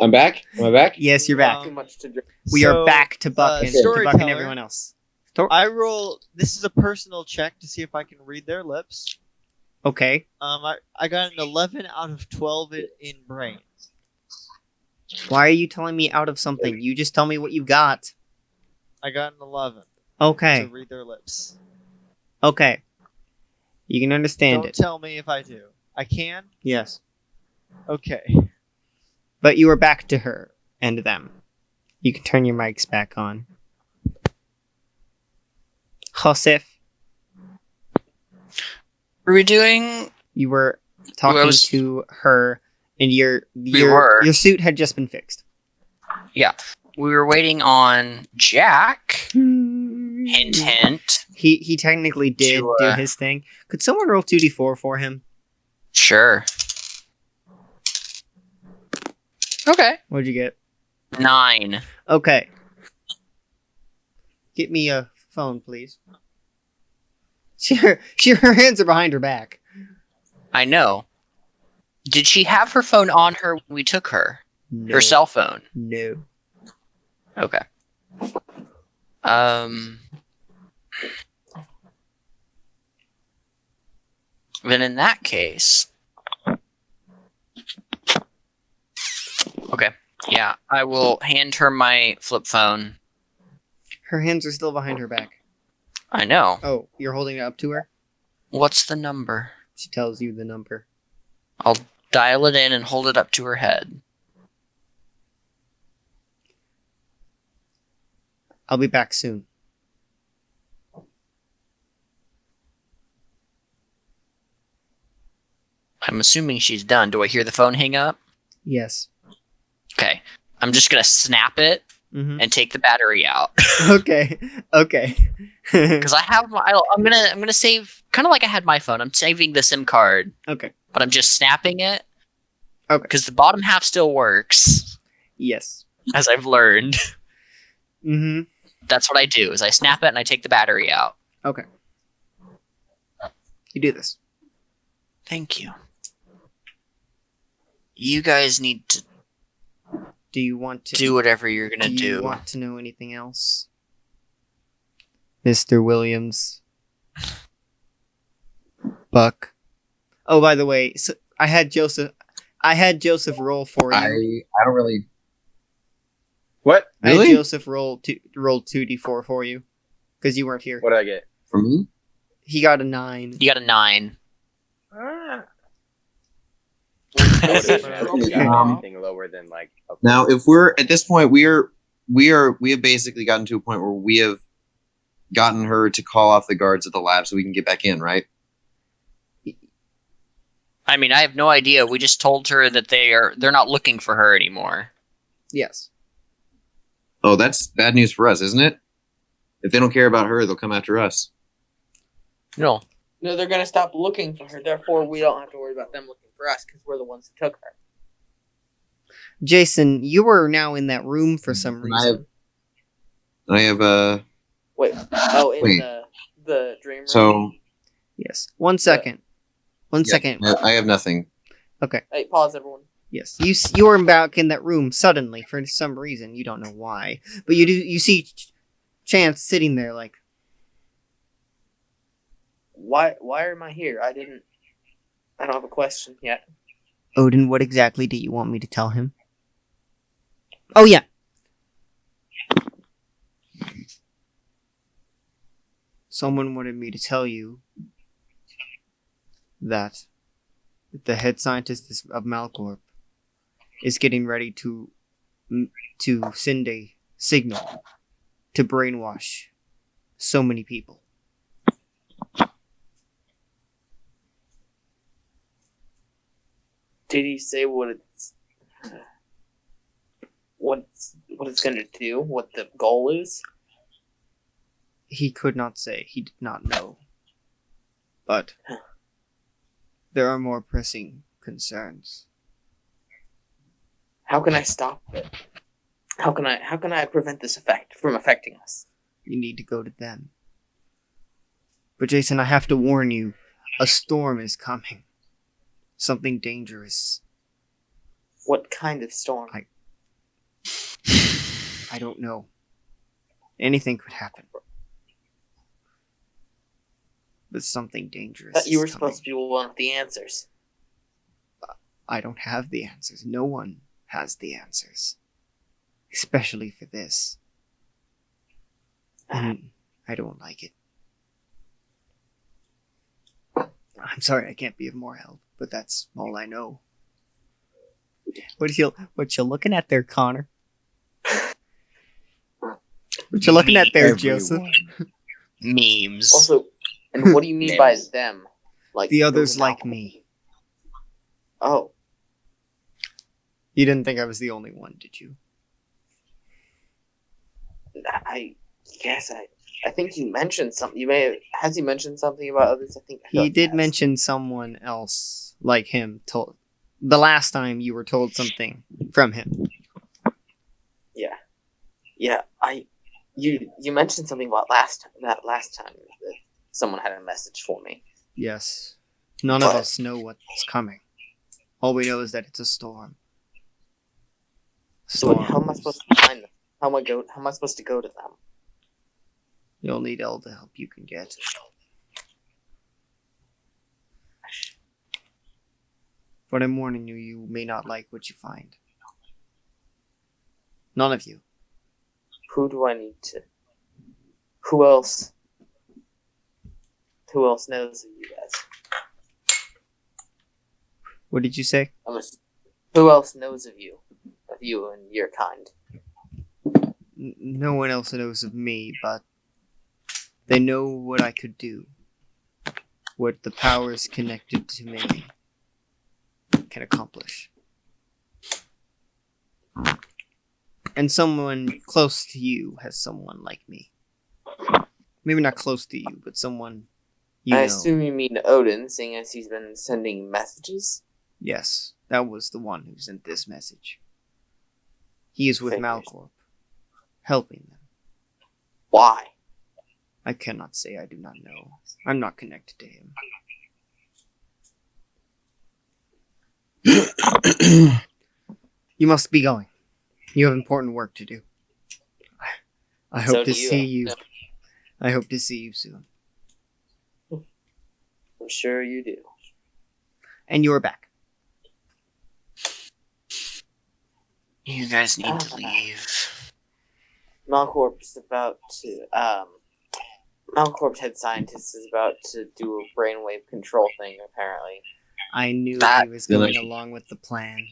I'm back? Am I back? Yes, you're back. Too much to drink. We are back to Buck and storyteller. everyone else. I roll. This is a personal check to see if I can read their lips. Okay. I got an 11 out of 12 in brains. Why are you telling me out of something? You just tell me what you got. I got an 11. Okay. To read their lips. Okay. You can understand Don't it. tell me if I do. I can? Yes. Okay. But you are back to her and them. You can turn your mics back on. Josef, Were we doing? you were talking to her, and your suit had just been fixed. Yeah, we were waiting on Jack. Hint, hint. He technically did do his thing. Could someone roll 2d4 for him? Sure. Okay. What'd you get? 9. Okay. Get me a phone, please. Her hands are behind her back. I know. Did she have her phone on her when we took her? No. Her cell phone? No. Okay. Then in that case... Okay. Yeah, I will hand her my flip phone. Her hands are still behind her back. I know. Oh, you're holding it up to her? What's the number? She tells you the number. I'll dial it in and hold it up to her head. I'll be back soon. I'm assuming she's done. Do I hear the phone hang up? Yes. Okay. I'm just gonna snap it and take the battery out. Okay. Because I have my. I'm gonna save kind of like I had my phone. I'm saving the SIM card. Okay. But I'm just snapping it. Okay. Because the bottom half still works. Yes. As I've learned. Mm-hmm. That's what I do. Is I snap it and I take the battery out. Okay. You do this. Thank you. You guys need to. Do you want to do whatever you're gonna do? Do you want to know anything else, Mr. Williams? Buck. Oh, by the way, so I had Joseph roll for you. I don't really. What? Really? I had Joseph roll 2d4 for you because you weren't here. What did I get? For me? He got a 9. You got a 9. Anything lower than like. Now, if we're at this point, we have basically gotten to a point where we have gotten her to call off the guards at the lab so we can get back in, right? I mean, I have no idea. We just told her that they're not looking for her anymore. Yes. Oh, that's bad news for us, isn't it? If they don't care about her, they'll come after us. No. No, they're going to stop looking for her. Therefore, we don't have to worry about them looking for us because we're the ones who took her. Jason, you were now in that room for some reason. I have a... Wait. Oh, in the dream room? So... Yes. 1 second. One second. I have nothing. Okay. Hey, pause, everyone. Yes. You were back in that room suddenly for some reason. You don't know why. But you see Chance sitting there like... Why am I here? I don't have a question yet. Odin, what exactly do you want me to tell him? Oh, yeah. Someone wanted me to tell you that the head scientist of Malcorp is getting ready to send a signal to brainwash so many people. Did he say what it's going to do? What the goal is? He could not say. He did not know. But there are more pressing concerns. How can I stop it? How can I prevent this effect from affecting us? You need to go to them. But Jason, I have to warn you, a storm is coming. Something dangerous. What kind of storm? I don't know. Anything could happen. But something dangerous. But you were is coming. supposed to be one with the answers. I don't have the answers. No one has the answers. Especially for this. And I don't like it. I'm sorry I can't be of more help, but that's all I know. What you looking at there, Connor? What you looking at there, Joseph? Memes. Also, and what do you mean by them? Like The others those like alcohol- me. Oh, You didn't think I was the only one, did you? I guess I think you mentioned something. Has he mentioned something about others? I feel He like did has. mention someone else like him told the last time you were told something from him. Yeah, you mentioned something about last time that someone had a message for me. Yes. None of What? us know what's coming. All we know is that it's a storm. So how am I supposed to find them? How am I supposed to go to them? You'll need all the help you can get. But I'm warning you, you may not like what you find. None of you. Who do I need to? Who else? Who else knows of you guys? What did you say? Who else knows of you and your kind? No one else knows of me, but they know what I could do. What the powers connected to me can accomplish. And someone close to you has someone like me. Maybe not close to you, but someone you I know. assume you mean Odin, seeing as he's been sending messages. Yes, that was the one who sent this message. He is with Figures. Malcorp, helping them. Why? I cannot say I do not know. I'm not connected to him. You must be going. You have important work to do. I hope So to do you. see you. I hope to see you soon. I'm sure you do. And you're back. You guys need to leave. Malcorp's about to. Malcorp's head scientist is about to do a brainwave control thing. Apparently, I knew That- he was going along with the plan.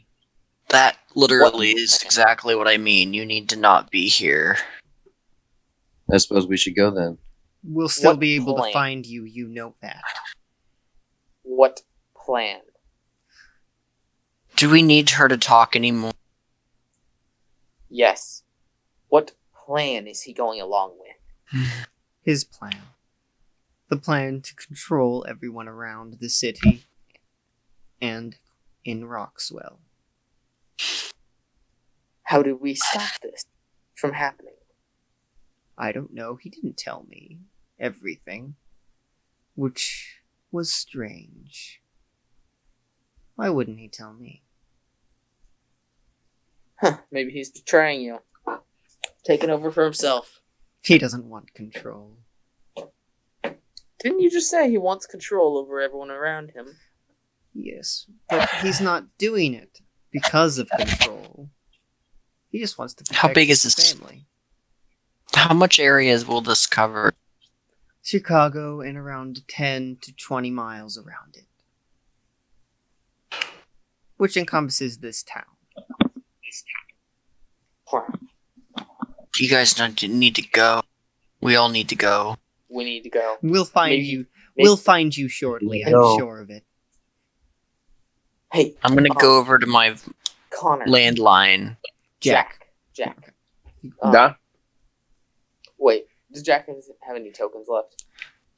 That literally What? is exactly what I mean. You need to not be here. I suppose we should go then. We'll still What be able to plan? find you, you know that. what plan? Do we need her to talk anymore? Yes. What plan is he going along with? His plan. The plan to control everyone around the city and in Roxwell. How do we stop this from happening? I don't know. He didn't tell me everything, which was strange. Why wouldn't he tell me? Huh, maybe he's betraying you. Taking over for himself. He doesn't want control. Didn't you just say he wants control over everyone around him? Yes, but he's not doing it because of control. He just wants to protect How big is his this? family. How much areas will this cover? Chicago and around 10 to 20 miles around it. Which encompasses this town. You guys need to go. We all need to go. We need to go. We'll find Maybe- you. maybe- We'll find you shortly, I'm No. sure of it. Hey, I'm gonna go over to my Connor. landline. Jack. Um, Duh. Wait, does Jack have any tokens left?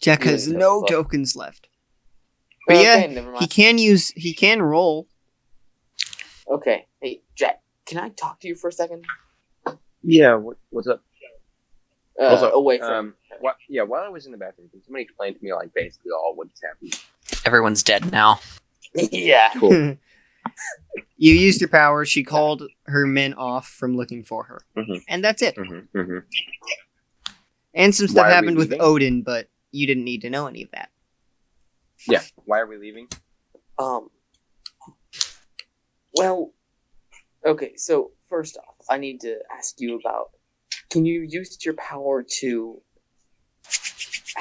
Jack You has didn't no know. tokens left. But yeah, Okay, never mind. he can roll. Okay, hey, Jack, can I talk to you for a second? Yeah. What's up? Also, Away from. While I was in the bathroom, can somebody explain to me like basically all what just happened? Everyone's dead now. Yeah. Cool. You used your power. She called her men off from looking for her. Mhm. And that's it. Mm-hmm. And some Why stuff are we happened with leaving? Odin, but you didn't need to know any of that. Yeah. Why are we leaving? Well, okay, so first off, I need to ask you about, can you use your power to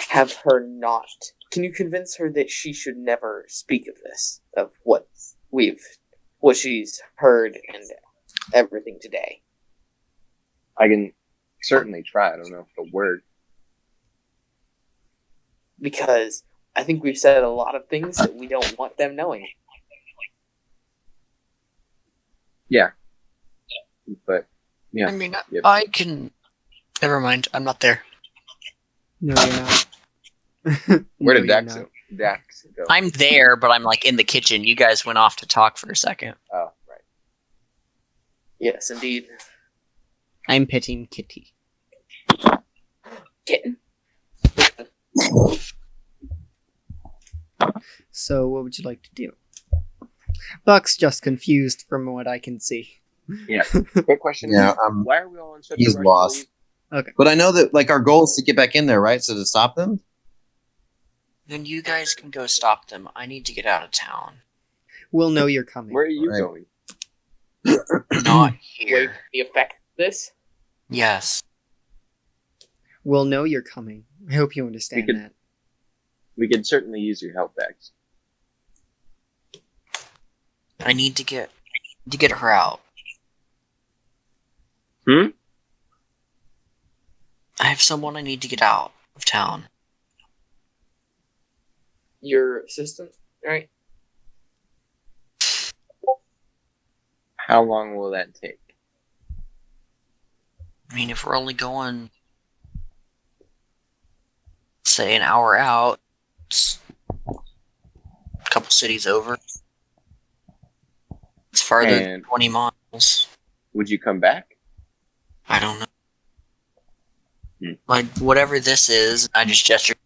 have her not, can you convince her that she should never speak of this, of what she's heard and everything today? I can certainly try. I don't know if it'll work. Because I think we've said a lot of things that we don't want them knowing. Yeah. But yeah. I mean, Yep. I can. Never mind. I'm not there. No, you're not. Where No, did you're Dax not. go? Dax go? I'm there, but I'm like in the kitchen. You guys went off to talk for a second. Oh, right. Yes, indeed. I'm petting Kitty. Kitten. So, what would you like to do? Buck's just confused from what I can see. Yeah. Quick question. Yeah, Why are we all in such he's a rush to lost. leave? But I know that like our goal is to get back in there, right? So to stop them. Then you guys can go stop them. I need to get out of town. We'll know you're coming. Where are you Right. going? Not Wait, here. the effect of this? Yes. We'll know you're coming. I hope you understand We could- that. We could certainly use your help, Dax. I need to get her out. Hmm? I have someone I need to get out of town. Your assistant, right? How long will that take? I mean, if we're only going, say, an hour out, it's a couple cities over. It's farther than And 20 miles. would you come back? I don't know. Hmm. Like, whatever this is, I just gestured.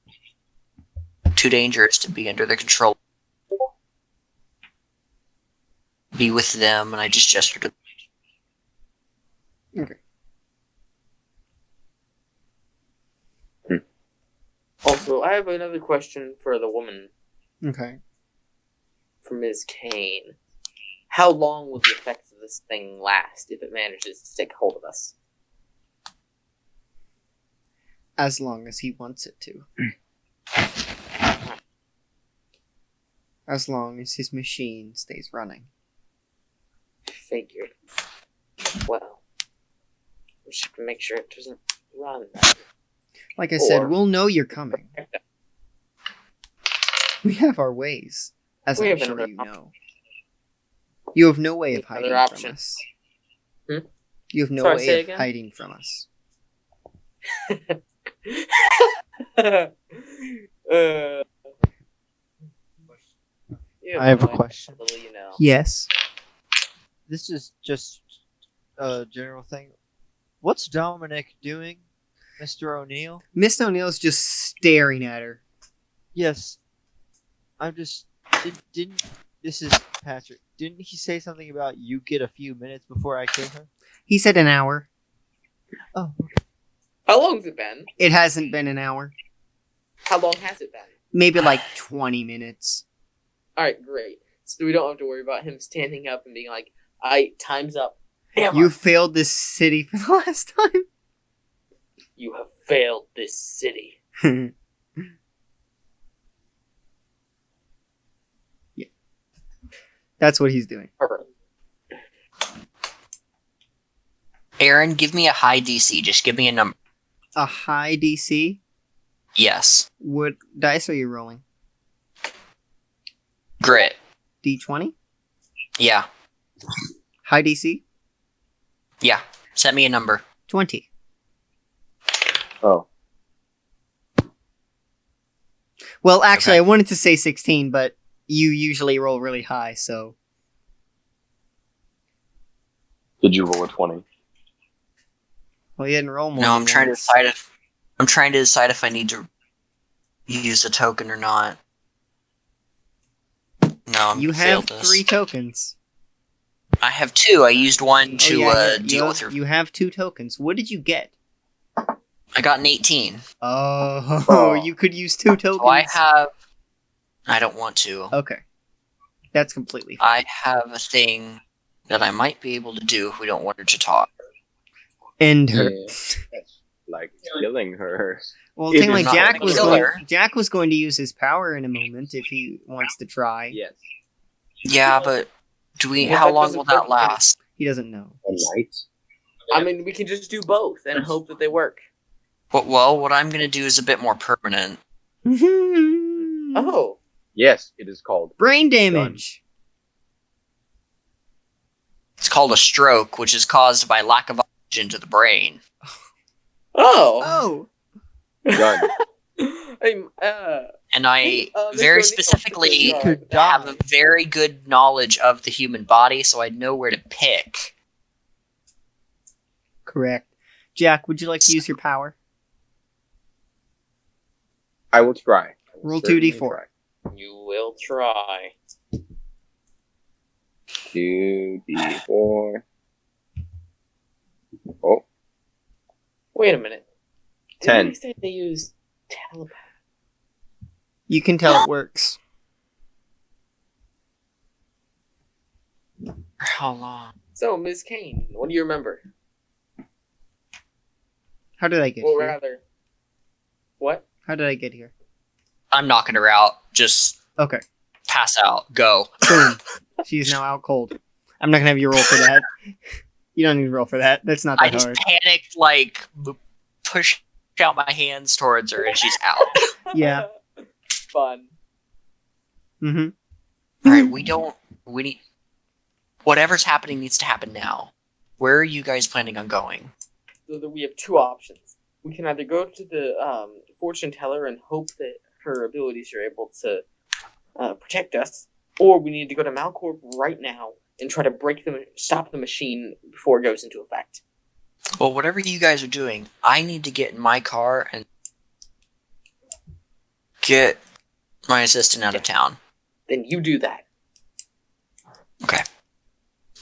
Too dangerous to be under their control. Be with them, and I just gestured to Also, I have another question for the woman, Okay. for Ms. Kane. How long will the effects of this thing last if it manages to take hold of us? As long as he wants it to. As long as his machine stays running. Figured. Well, we should make sure it doesn't run that. Like I said, Or- we'll know you're coming. We have our ways, as We I'm have sure another you option. know. You have no way of Another hiding option. from us. Hmm? You have no Sorry, say way of again? hiding from us. I have a no question. idea, you know. Yes. This is just a general thing. What's Dominic doing, Mr. O'Neill? Miss O'Neill's just staring at her. Yes. I'm just didn't this is Patrick. Didn't he say something about you get a few minutes before I kill her? He said an hour. Oh, How long's it been? It hasn't been an hour. How long has it been? Maybe like 20 minutes. Alright, great. So we don't have to worry about him standing up and being like, time's up. Hammer. You failed this city for the last time. You have failed this city. Yeah. That's what he's doing. Alright. Aaron, give me a high DC. Just give me a number. A high DC? Yes. What dice are you rolling? Grit. D20? Yeah. High DC? Yeah. Set me a number. 20. Oh. Well, actually, Okay. I wanted to say 16, but you usually roll really high, so. Did you roll a 20? Well, you didn't roll more. No, than I'm trying to once. decide if I need to use a token or not. No, I'm You gonna fail have this. 3 tokens. I have 2. I used one to deal with her. You have 2 tokens. What did you get? I got an 18. Oh, you could use 2 tokens. So I have. I don't want to. Okay. That's completely fine. I have a thing that I might be able to do if we don't want her to talk. End her. Yeah, that's like killing her. Well, It thing is like not Jack gonna was kill going. her. Jack was going to use his power in a moment if he wants to try. Yes. Yeah, but do we? Well, How that long doesn't will that work. last? He doesn't know. A light. I mean, we can just do both and hope that they work. Well, what I'm gonna do is a bit more permanent. Oh, Yes, it is called. Brain damage. It's called a stroke, which is caused by lack of oxygen to the brain. oh, Oh. Done. And I Hey, Mr. very O'Neill, specifically you could have die. a very good knowledge of the human body, so I know where to pick. Correct. Jack, would you like to use your power? I will try. I will Roll certainly 2d4. try. you will try. 2d4. Oh, Wait a minute. 10. Didn't they say they use telepathy? You can tell it works. For how long? So, Ms. Kane, what do you remember? How did I get Or here? rather, what? How did I get here? I'm knocking her out. Just Okay. pass out. Go. Boom. She's now out cold. I'm not gonna have you roll for that. You don't need to roll for that. That's not I that just hard. panicked, like push out my hands towards her, and she's out. Yeah. Fun. Mm-hmm. All right, we need whatever's happening needs to happen now. Where are you guys planning on going? So that we have 2 options. We can either go to the fortune teller and hope that her abilities are able to protect us, or we need to go to Malcorp right now and try to stop the machine before it goes into effect. Well, whatever you guys are doing, I need to get in my car and get my assistant out of town. Then you do that. Okay.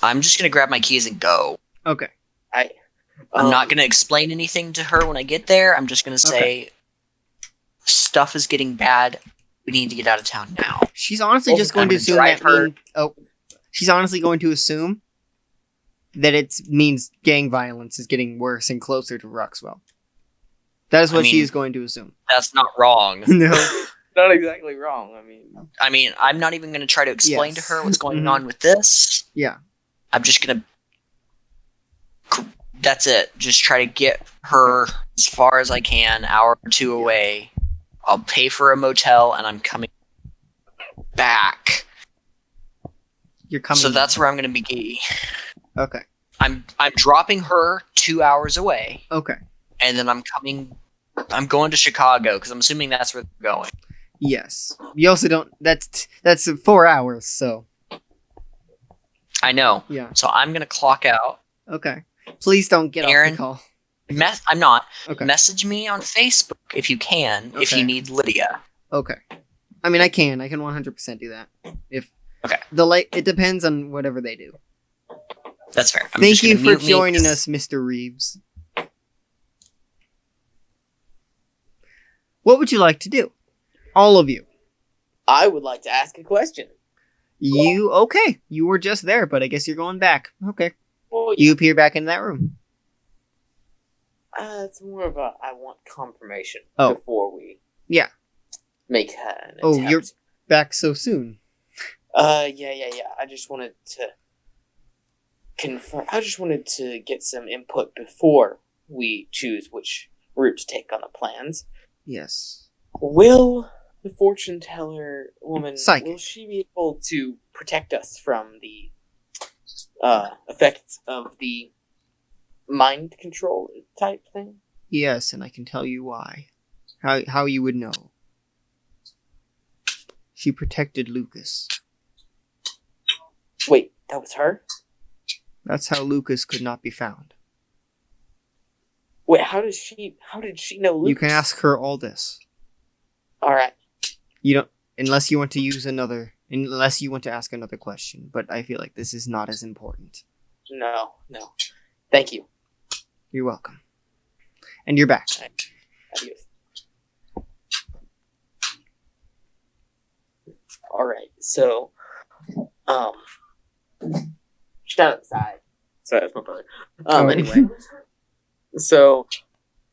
I'm just gonna grab my keys and go. Okay. I'm not gonna explain anything to her when I get there. I'm just gonna say stuff is getting bad. We need to get out of town now. She's honestly Well, just going to I'm assume gonna that drive her- she's honestly going to assume that it means gang violence is getting worse and closer to Roxwell. That is I what she mean- is going to assume. That's not wrong. No. Not exactly wrong. I mean, I'm not even gonna try to explain Yes. to her what's going Mhm. on with this. Yeah. I'm just gonna. That's it. Just try to get her as far as I can, hour or 2 away. I'll pay for a motel, and I'm coming back. You're coming. So that's where I'm gonna be. Okay. I'm dropping her 2 hours away, Okay. and then I'm coming. I'm going to Chicago because I'm assuming that's where they're going. Yes. You also don't. That's 4 hours. So I know. yeah. So I'm gonna clock out. Okay. Please don't get off Aaron? the call. I'm not. Okay. Message me on Facebook if you can. If Okay. you need Lydia. Okay. I mean, I can 100% do that. If Okay. it depends on whatever they do. That's fair. I'm Thank just you gonna for mute me. joining us, Mr. Reeves. What would you like to do? All of you. I would like to ask a question. Okay. You were just there, but I guess you're going back. Okay. Well, You appear back in that room. it's more of a I want confirmation Oh. before we Yeah. make an attempt. Oh, you're back so soon. Yeah. I just wanted to confirm. I just wanted to get some input before we choose which route to take on the plans. Yes. Will the fortune teller woman Psychic. will she be able to protect us from the effects of the mind control type thing? Yes, and I can tell you why. How you would know. She protected Lucas. Wait, that was her? That's how Lucas could not be found. Wait, how did she know Lucas? You can ask her all this. Alright. You don't, unless you want to use another Unless you want to ask another question, but I feel like this is not as important. No. Thank you. You're welcome. And you're back. Adios. All right. So, shut outside. Sorry, that's my brother. Anyway. So,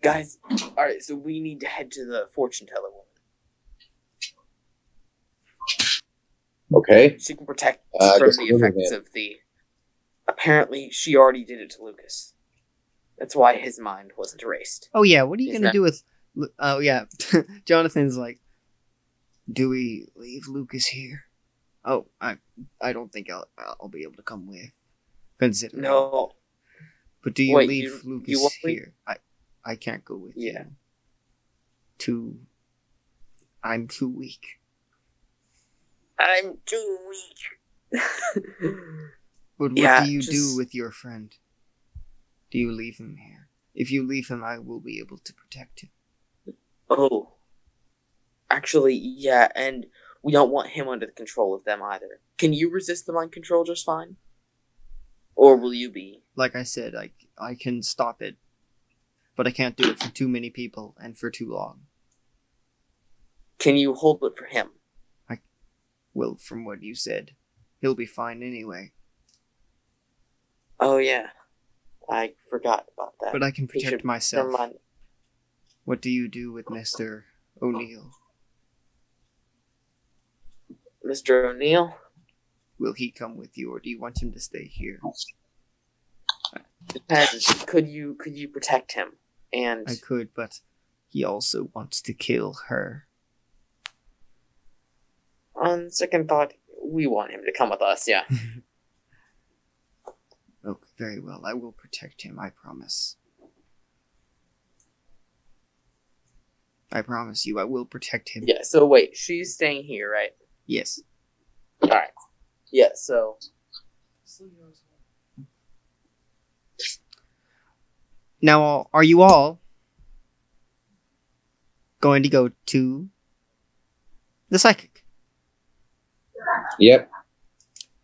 guys, all right. So we need to head to the fortune teller woman. Okay. She can protect I from guess the we'll move effects in. of the. Apparently, she already did it to Lucas. That's why his mind wasn't erased. Oh yeah, what are you Is gonna that- do with? Oh yeah, Jonathan's like, do we leave Lucas here? Oh, I don't think I'll be able to come with. Considering. No. But do you Wait, leave you Lucas won't leave? here? I can't go with Yeah. you. I'm too weak. I'm too weak. But what Yeah, do you do just- with your friend? Do you leave him here? If you leave him, I will be able to protect him. Oh. Actually, yeah, and we don't want him under the control of them either. Can you resist the mind control just fine? Or will you be? Like I said, I can stop it, but I can't do it for too many people and for too long. Can you hold it for him? Well, from what you said, he'll be fine anyway. Oh, yeah. I forgot about that. But I can He protect should- myself. Never mind. What do you do with Mr. O'Neill? Mr. O'Neill? Will he come with you, or do you want him to stay here? Depends. Could you protect him? And I could, but he also wants to kill her. on second thought, we want him to come with us, yeah. Okay, very well. I will protect him, I promise. I promise you, I will protect him. Yeah, so wait, she's staying here, right? Yes. Alright. Yeah, so. Now, are you all going to go to the psychic? Yep.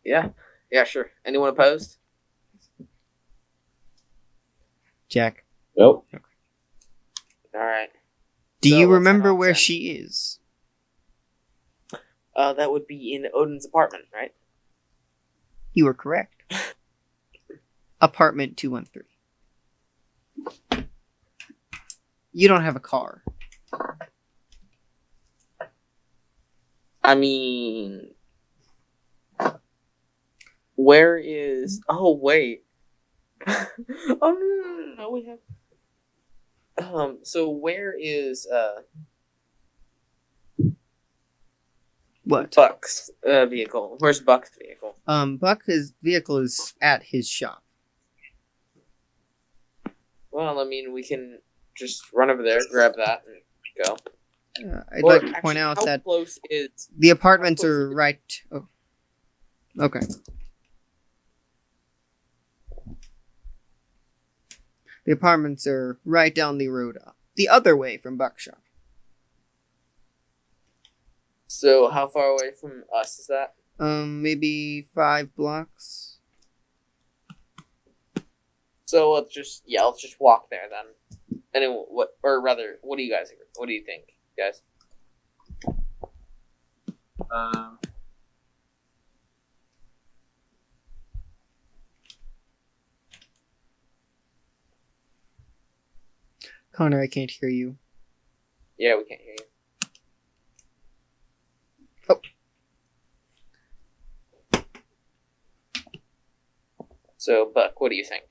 Yeah, sure. Anyone opposed? Jack, Nope. Alright. do So, you let's head remember off where then. she is? That would be in Odin's apartment, right? You were correct. Apartment 213. You don't have a car. I mean. Where is. Oh, wait. Oh, no, we have. So where is, What? Buck's vehicle? Where's Buck's vehicle? Buck's vehicle is at his shop. Well, I mean, we can just run over there, grab that, and go. I'd Or like to actually, point out how that close is? the apartments how close are is it? right. Oh. Okay. The apartments are right down the road, the other way from Buck's shop. So how far away from us is that? Maybe 5 blocks. So let's just walk there then. And then what do you guys agree? What do you think, guys? Connor, I can't hear you. Yeah, we can't hear you. So, Buck, what do you think?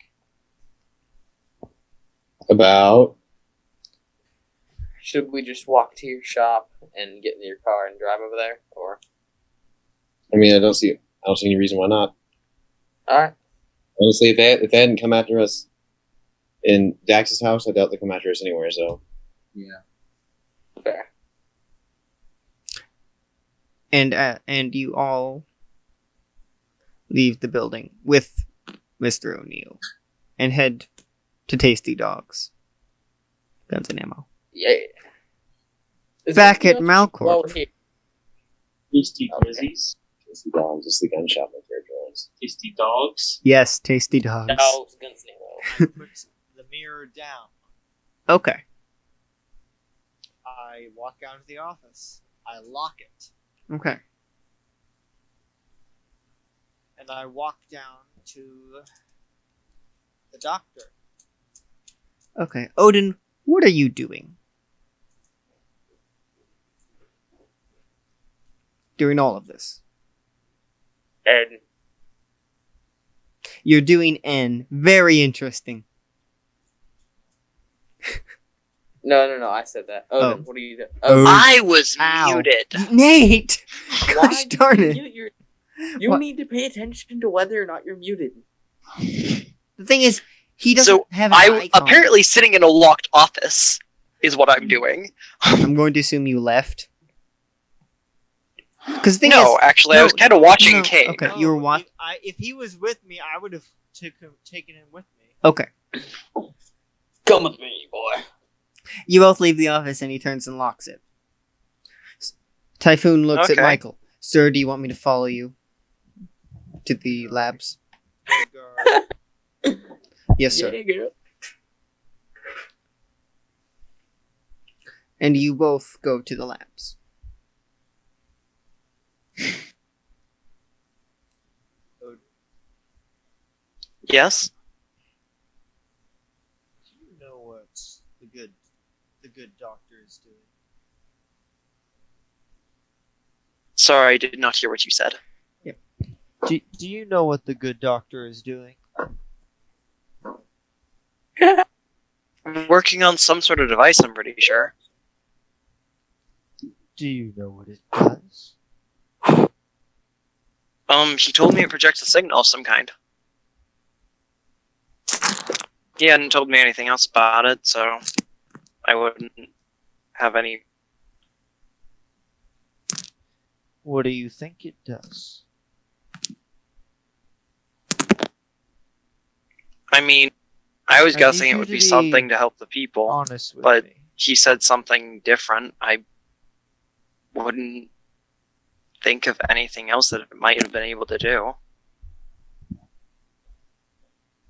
About. Should we just walk to your shop and get in your car and drive over there, or? I mean, I don't see any reason why not. All right. Honestly, if they hadn't come after us in Dax's house, I doubt they come after us anywhere. So Fair. And you all leave the building with Mr. O'Neill and head to Tasty Dogs. Guns and ammo. Yeah. Is Back there at anything else Malcorp. while we're here? Tasty Okay. Glizzies. Tasty dogs is the gun shop my character owns. Tasty dogs. Yes, tasty dogs. Dogs against Nemo. I put the mirror down. Okay. I walk out of the office. I lock it. Okay. And I walk down to the doctor. Okay. Odin, what are you doing? During all of this. And You're doing N. Very interesting. no, I said that. Odin, Oh. what are you doing? Oh. I was Ow. muted. Nate! Why Gosh darn it. You What? need to pay attention to whether or not you're muted. The thing is, he doesn't So have an I icon. apparently sitting in a locked office is what I'm doing. I'm going to assume you left. Because the thing No, is, actually, I no, was kind of watching no, Kate. okay. You were what? If he was with me, I would have taken him with me. Okay. Come with me, boy. You both leave the office and he turns and locks it. Typhoon looks at Okay. Michael. Sir, do you want me to follow you to the labs? Yes, sir. Yeah, girl. And you both go to the labs. Yes? Do you know what the good doctor is doing? Sorry, I did not hear what you said. Do you know what the good doctor is doing? Working on some sort of device, I'm pretty sure. Do you know what it does? He told me it projects a signal of some kind. He hadn't told me anything else about it, so I wouldn't have any. What do you think it does? I mean, I was I guessing need it you would to be be something to help the people. Honest with but- me. He said something different. I wouldn't think of anything else that it might have been able to do.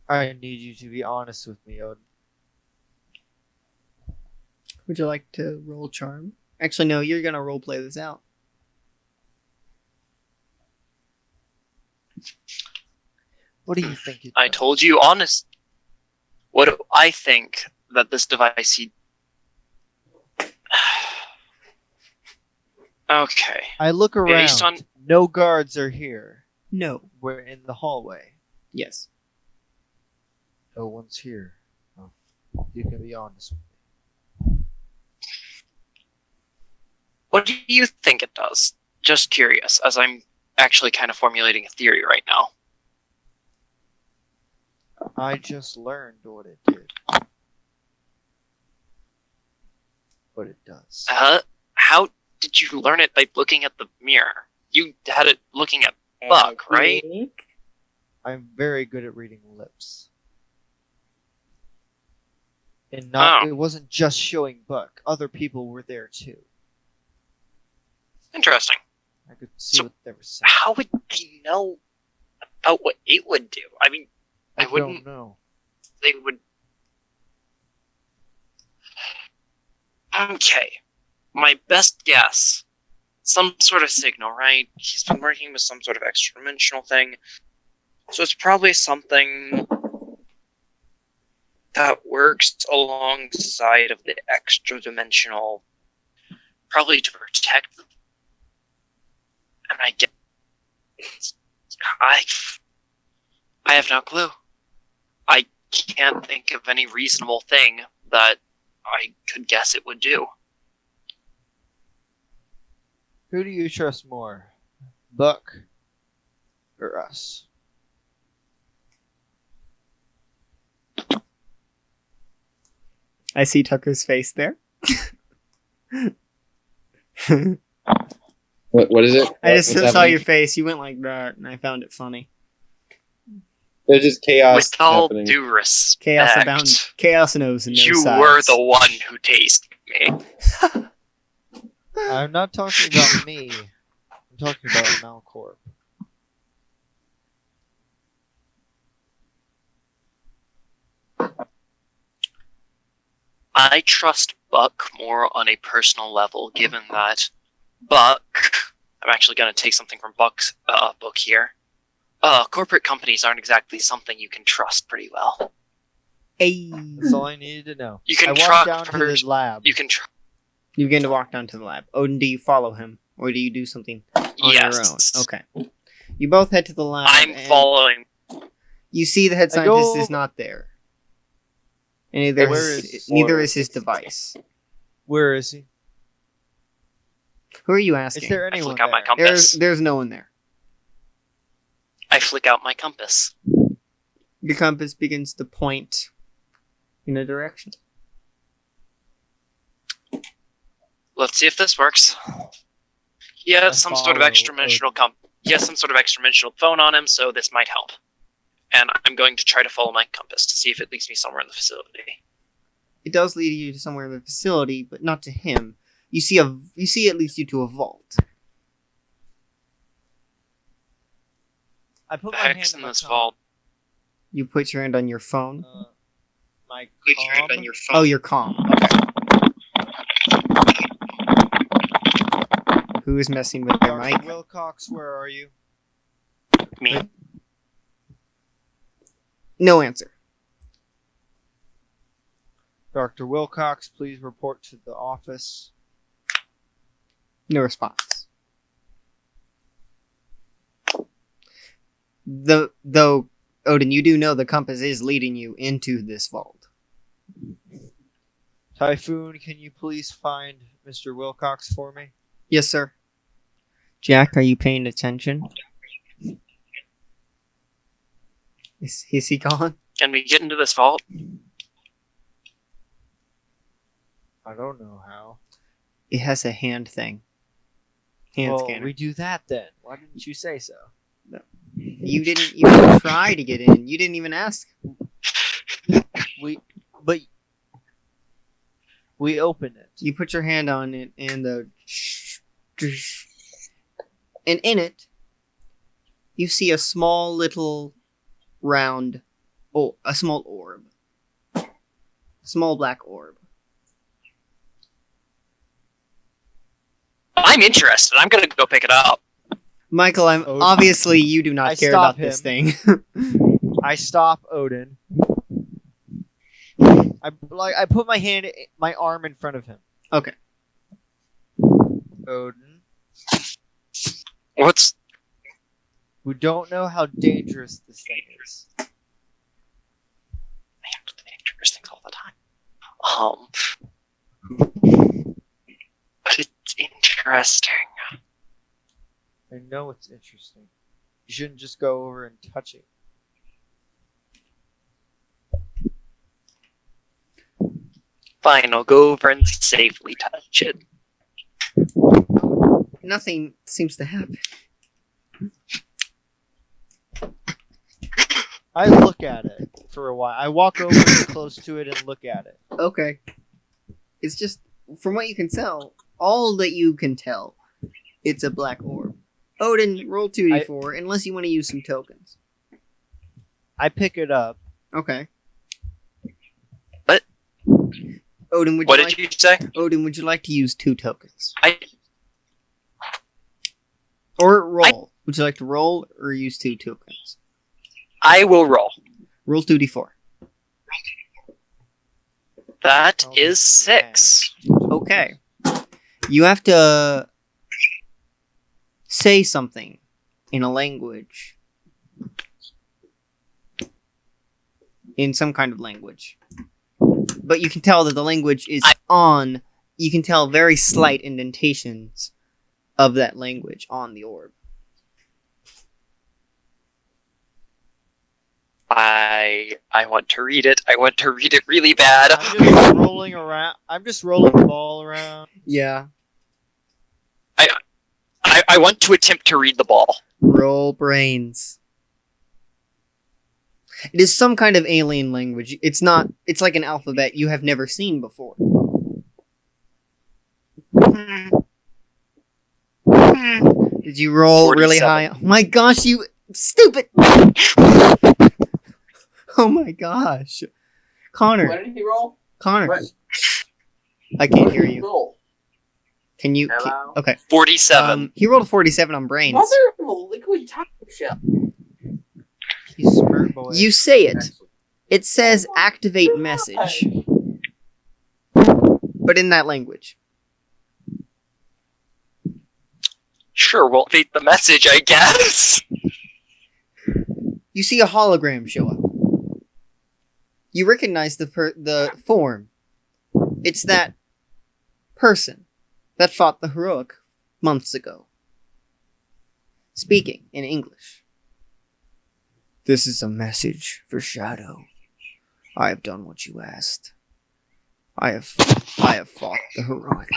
I need you to be honest with me, Odin. Would you like to roll charm? Actually, no, you're going to role play this out. What do you think it I does? told you honest. What do I think that this device he. Okay. I look around. Based on- No guards are here. No. We're in the hallway. Yes. No one's here. Oh, you can be honest with me. What do you think it does? Just curious, as I'm actually kind of formulating a theory right now. I just learned what it did. What it does. How did you learn it by looking at the mirror? You had it looking at Buck, right? I'm very good at reading lips. And not Oh. it wasn't just showing Buck. Other people were there too. Interesting. I could see So, what they were saying. How would they know about what it would do? I mean, I I wouldn't- don't know. they would. Okay. My best guess. Some sort of signal, right? He's been working with some sort of extra-dimensional thing. So it's probably something that works alongside of the extra-dimensional, probably to protect them. And I get... I have no clue. I can't think of any reasonable thing that I could guess it would do. Who do you trust more? Buck or us? I see Tucker's face there. What is it? I just What's saw happening? your face. You went like that, and I found it funny. There's just chaos With all happening. due respect, Chaos knows no you sides. were the one who tasted me. I'm not talking about me. I'm talking about Malcorp. I trust Buck more on a personal level, given that Buck. I'm actually going to take something from Buck's book here. Corporate companies aren't exactly something you can trust pretty well. Hey. That's all I needed to know. You can I trust walked down to the lab. You can You begin to walk down to the lab. Odin, do you follow him? Or do you do something on your own? Okay. You both head to the lab. I'm and following. You see the head I scientist go- is not there. And neither is his device. Where is he? Who are you asking? Is there I anyone flick out my there? compass. There's no one there. I flick out my compass. Your compass begins to point in a direction. Let's see if this works. He has some sort of follow extra-dimensional He has some sort of extra-dimensional phone on him, so this might help. And I'm going to try to follow my compass to see if it leads me somewhere in the facility. It does lead you to somewhere in the facility, but not to him. You see it leads you to a vault. I put The my hand heck's in in my this com- vault. You put your hand on your phone. My Put your hand comm. on your Oh, phone. your comm. Okay. Who is messing with their Dr. mic? Wilcox, where are you? Me. No answer. Dr. Wilcox, please report to the office. No response. Though, Odin, you do know the compass is leading you into this vault. Typhoon, can you please find Mr. Wilcox for me? Yes, sir. Jack, are you paying attention? Is he gone? Can we get into this vault? I don't know how. It has a hand thing. Hand Well, scanner. we do that then. Why didn't you say so? You didn't even try to get in. You didn't even ask. We open it. You put your hand on it, and and in it, you see a small little round, a small orb, small black orb. I'm interested. I'm gonna go pick it up. Michael, Odin. obviously you do not I care stop about this him. thing. I stop Odin. I put my arm in front of him. Okay. Odin, What's we don't know how dangerous this thing is. I have to think dangerous things all the time. But it's interesting. I know it's interesting. You shouldn't just go over and touch it. Fine, I'll go over and safely touch it. Nothing seems to happen. I look at it for a while. I walk over close to it and look at it. Okay. It's just, from what you can tell, all that you can tell, it's a black orb. Odin, roll 2d4, unless you want to use some tokens. I pick it up. Okay. What? Odin, would What you did like? you say? Odin, would you like to use 2 tokens? I Or roll. Would you like to roll or use 2 tokens? will roll. Roll 2d4. That Oh, is 6. Okay. You have to say something in a language. In some kind of language. But you can tell that the language is you can tell very slight indentations of that language on the orb. I want to read it. I want to read it really bad. I'm just rolling around. I'm just rolling the ball around. Yeah. I want to attempt to read the ball. Roll brains. It is some kind of alien language. It's like an alphabet you have never seen before. Did you roll really 47. high? Oh my gosh, you stupid! Oh my gosh. What Connor. did he roll? Connor. What? I can't hear you. Roll. Can you? Hello? Okay. 47. He rolled a 47 on brains. Mother of a liquid taco shell. He's smart boy. You say it. Excellent. It says Oh my activate God. message. But in that language. Sure, we'll update the message, I guess. You see a hologram show up. You recognize the form. It's that person that fought the heroic months ago. Speaking in English. This is a message for Shadow. I have done what you asked. I have fought the heroic.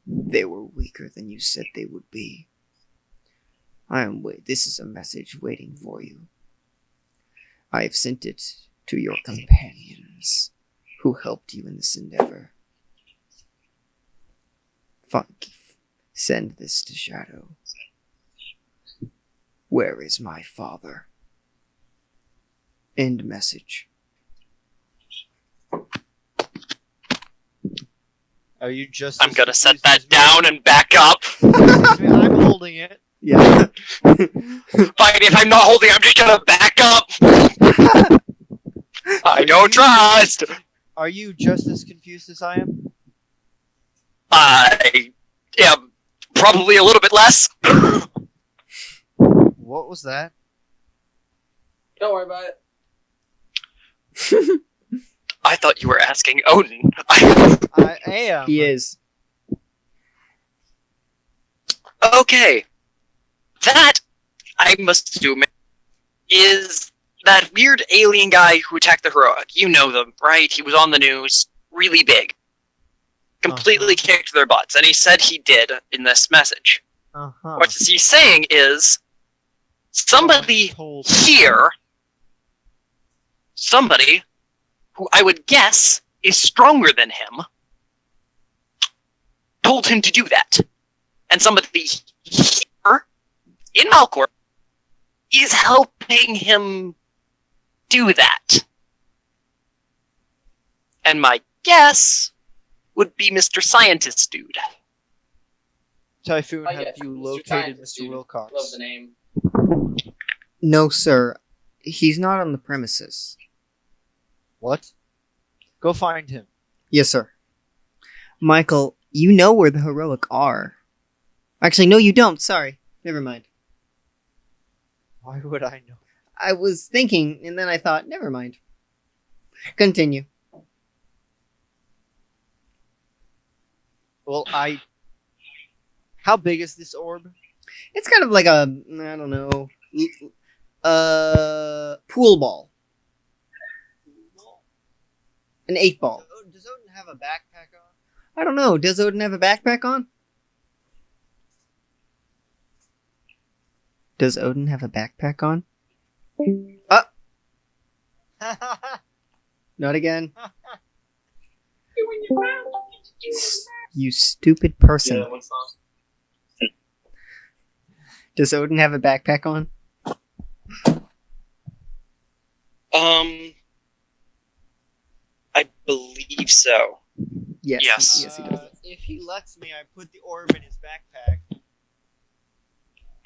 They were weaker than you said they would be. This is a message waiting for you. I have sent it to your companions who helped you in this endeavor. Send this to Shadow. Where is my father? End message. Are you just? I'm as gonna set confused that as me? down and back up. I'm holding it. Yeah. Fine, if I'm not holding, I'm just gonna back up. I don't trust. Are you just as confused as I am? I am probably a little bit less. What was that? Don't worry about it. I thought you were asking Odin. I am. He is. Okay. That, I must assume, is that weird alien guy who attacked the heroic. You know them, right? He was on the news. Really big. Completely kicked their butts. And he said he did in this message. Uh-huh. What he's saying is, somebody here, somebody who I would guess is stronger than him, told him to do that. And somebody here, in Malcorp, is helping him do that. And my guess would be Mr. Scientist Dude. Typhoon, Oh, have yes, you Mr. located Scientist Mr. Dude. Wilcox? Love the name. No, sir. He's not on the premises. What? Go find him. Yes, sir. Michael, you know where the heroic are. Actually, no, you don't. Sorry. Never mind. Why would I know? I was thinking, and then I thought, never mind. Continue. Well, how big is this orb? It's kind of like a, I don't know, pool ball. An 8-ball. Does Odin have a backpack on? I don't know. Does Odin have a backpack on? Does Odin have a backpack on? Not again. You stupid person. Does Odin have a backpack on? I believe so. Yes. Yes. Yes, he does. If he lets me, I put the orb in his backpack.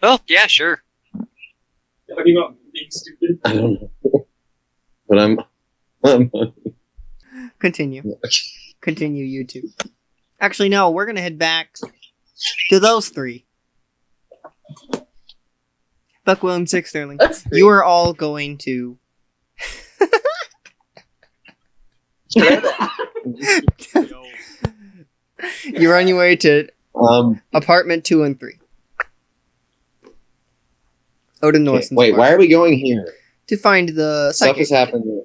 Oh, yeah, sure. Talking about being stupid. I don't know. But I'm Continue. Continue, you two. Actually, no, we're gonna head back to those three. Buck, William, Six, Sterling. That's great. You are all going to... You're on your way to apartment 2 and 3. Odin okay, Norton's wait, why apartment. are we going here? To find the Stuff psychic. has happened here.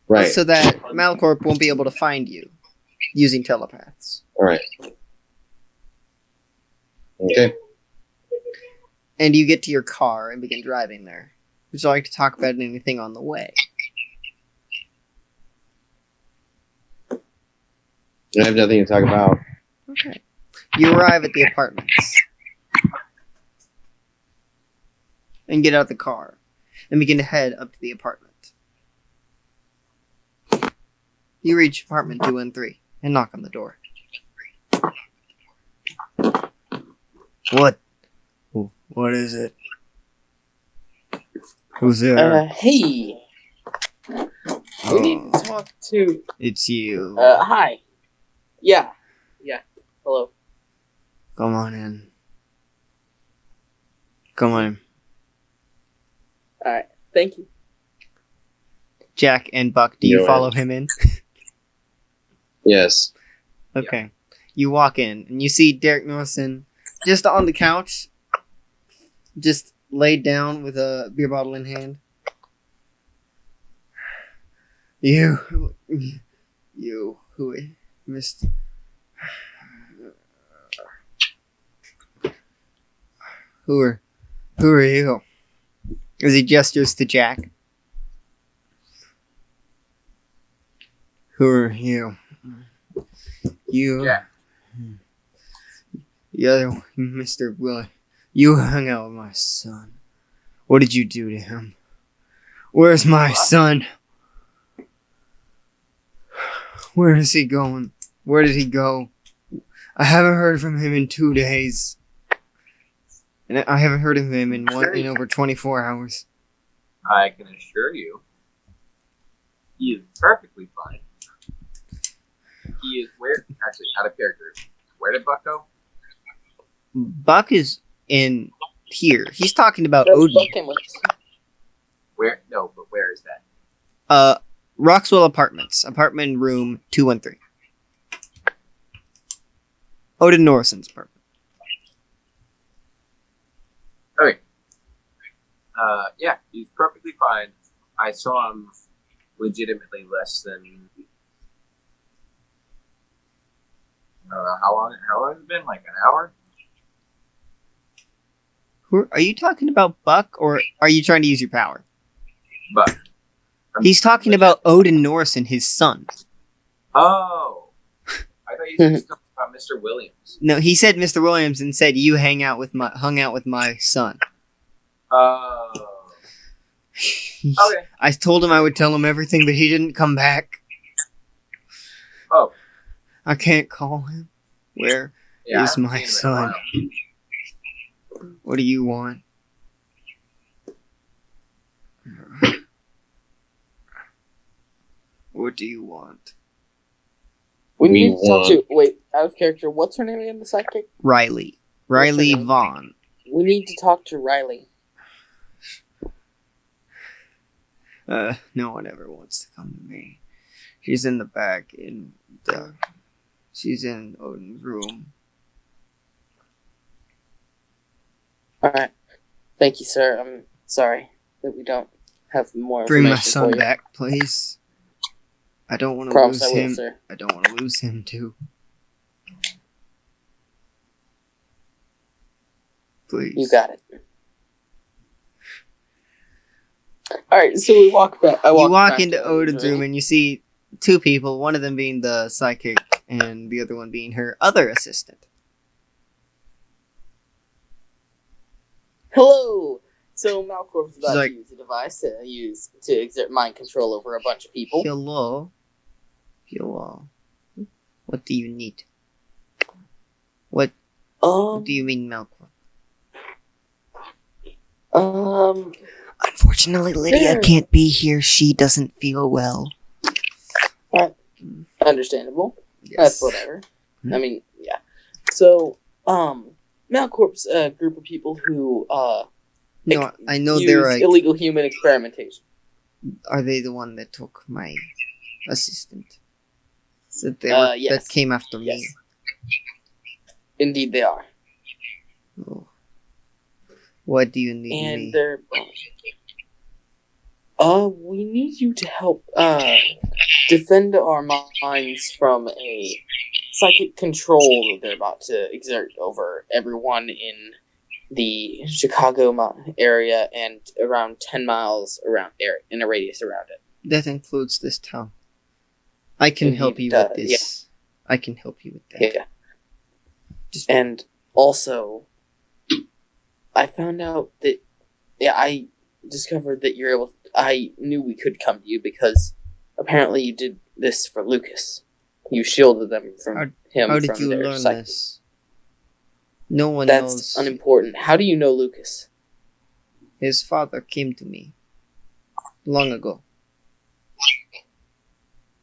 Right. So that Malcorp won't be able to find you using telepaths. Alright. Okay. And you get to your car and begin driving there. Would you like to talk about anything on the way? I have nothing to talk about. Okay. You arrive at the apartments. And get out of the car. And begin to head up to the apartment. You reach apartment 2 and 3. and knock on the door. What? What is it? Who's there? Hey. We need to talk to. It's you. Hi. Yeah. Hello. Come on in. Come on. All right. Thank you. Jack and Buck, do you Go follow ahead. him in? Yes. Okay. You walk in and you see Derek Norton just on the couch, just laid down with a beer bottle in hand. You, who missed? Who are you? As he gestures to Jack. Who are you? You. Jack. The other one, Mr. Willie. You hung out with my son. What did you do to him? Where's my son? Where is he going? Where did he go? I haven't heard from him in 2 days. And I haven't heard of him in over 24 hours. I can assure you, he is perfectly fine. He is where? Actually, out of character. Where did Buck go? Buck is in here. He's talking about That's Odin. Buck came with us. Where? No, but where is that? Roxwell Apartments. Apartment room 213. Odin Norrison's apartment. Okay. Yeah, he's perfectly fine. I saw him legitimately less than. How long has it been? Like an hour? Are you talking about Buck, or are you trying to use your power? Buck. He's talking about Odin Norrison, his son. Oh. I thought you said something about Mr. Williams. No, he said Mr. Williams and said you hung out with my son. Oh. Okay. I told him I would tell him everything, but he didn't come back. Oh. I can't call him. Where Yeah, is I haven't my seen him in a son? while. What do you want? What do you want? We We need to talk to. want- Wait, out of character. What's her name again? The sidekick. Riley. What's her Riley name? Vaughn. We need to talk to Riley. No one ever wants to come to me. She's in the back she's in Odin's room. All right. Thank you, sir. I'm sorry that we don't have more Bring my information son for you. back, please. I don't want to Promise lose I will, him. sir. I don't want to lose him too. Please. You got it. All right, so we walk back. You walk back into to Odin's room and you see two people, one of them being the psychic and the other one being her other assistant. Hello. So Malcorp's about She's like- to use a device to exert mind control over a bunch of people. Hello. Hello. What do you need? What do you mean, Malcorp? Unfortunately, Lydia There. can't be here. She doesn't feel well. Understandable. Yes. That's whatever. Hmm. I mean, yeah. So, Malcorp's a group of people who No, I know use they're like. illegal human experimentation. Are they the one that took my assistant? That Yes. that came after Yes. me. Indeed, they are, Oh. What do you need and me? they're. We need you to help defend our minds from a psychic control that they're about to exert over everyone in the Chicago area and around 10 miles around in a radius around it. That includes this town. I can Indeed, help you it with does, this. I can help you with that. Yeah. Just And also, I found out that, I discovered that you're able. I knew we could come to you because apparently you did this for Lucas. You shielded them from him. How did from you their learn sight. this? No one That's knows. unimportant. How do you know Lucas? His father came to me long ago.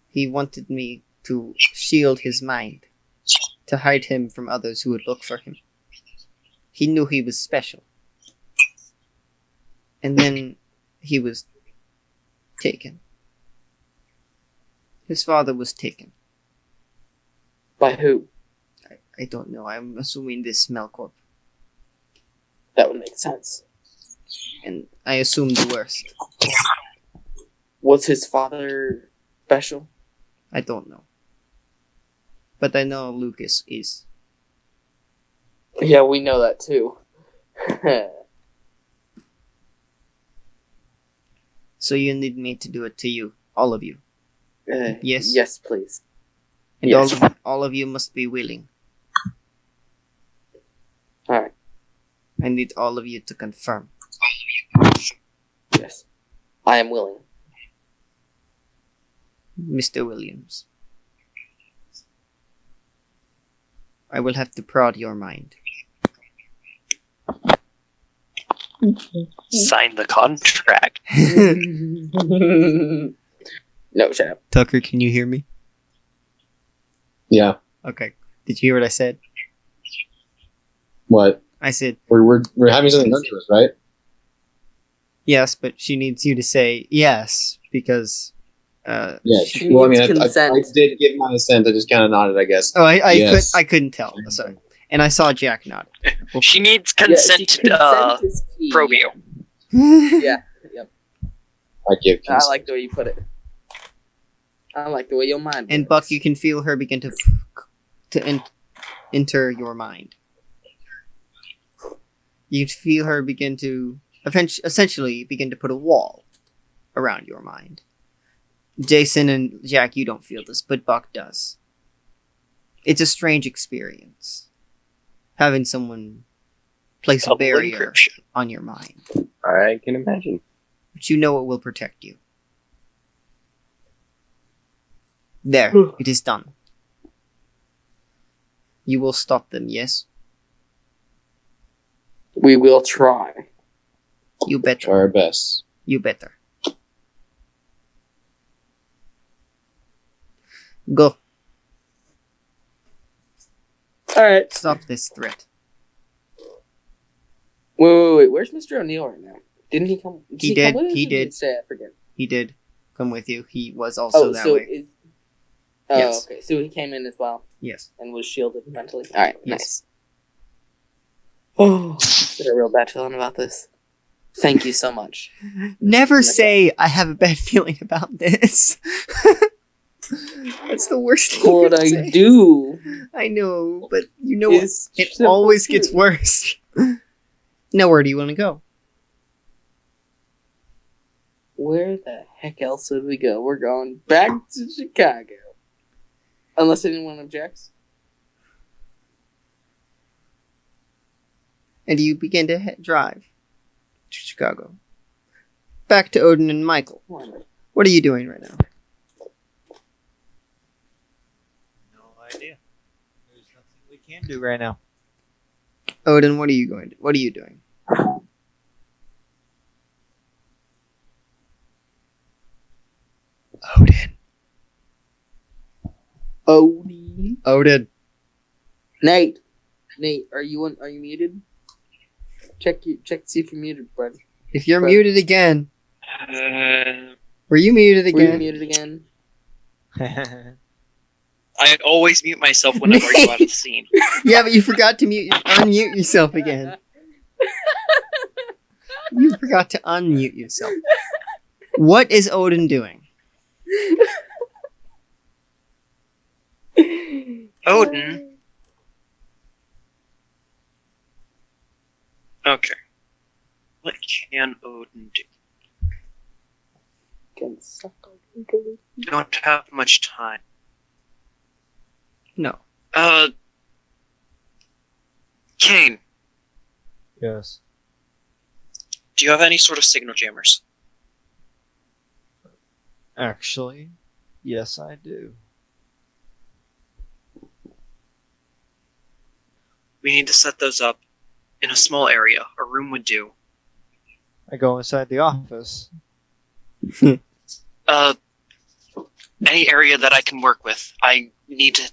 He wanted me to shield his mind, to hide him from others who would look for him. He knew he was special. And then he was taken. His father was taken. By who? I don't know. I'm assuming this Malcorp. That would make sense. And I assume the worst. Was his father special? I don't know. But I know Lucas is. Yeah, we know that too. So you need me to do it to you. All of you. Yes. Yes, please. And Yes. all of you must be willing. Alright. I need all of you to confirm. Yes. I am willing. Mr. Williams. I will have to prod your mind. Sign the contract. No, shut up. Tucker, can you hear me? Yeah. Okay. Did you hear what I said? What? I said We're having something done to us, right? yes, but she needs you to say yes because. Yes. She Well, I mean, needs I consent. did give my assent. I just kind of nodded, I guess. Oh, I Yes. couldn't tell. Sorry, and I saw Jack nod. She needs Yeah, consent see, to consent is key. probe you. Yeah, I give I consent. like the way you put it. I like the way your mind And works. Buck, you can feel her begin to enter your mind. You feel her begin to essentially begin to put a wall around your mind. Jason and Jack, you don't feel this, but Buck does. It's a strange experience. Having someone place a Double barrier encryption. on your mind. I can imagine. But you know it will protect you. There, it is done. You will stop them, yes? We will try. You better. Try our best. You better. Go. Alright. Stop this threat. Wait. Where's Mr. O'Neill right now? Didn't he come? He come did, with us, he or did. Say, I forget. He did come with you. He was also that so way. is. Oh, Yes. okay. So he came in as well Yes. and was shielded mentally. Alright, Yes. nice. Oh, I got a real bad feeling about this. Thank you so much. Never Mess up. say I have a bad feeling about this. That's the worst thing. What you can I say. do I know, but you know what? is It simple always gets too. worse. Now, where do you want to go? Where the heck else would we go? We're going back to Chicago. Unless anyone objects. And you begin to drive to Chicago. Back to Odin and Michael. What are you doing right now? No idea. There's nothing we can do right now. Odin, what are you doing? Odin. Odin. Nate, are you muted? Check to see if you're muted, bud. If you're Bro. muted again. Uh, Were you muted Were you again? muted again? I always mute myself whenever I go out of the scene. Yeah, but you forgot to unmute yourself again. You forgot to unmute yourself. What is Odin doing? Odin. Okay. What can Odin do? Can suck on We don't have much time. No. Kane, Yes. do you have any sort of signal jammers? Actually, yes, I do. We need to set those up in a small area. A room would do. I go inside the office. Any area that I can work with. I need to.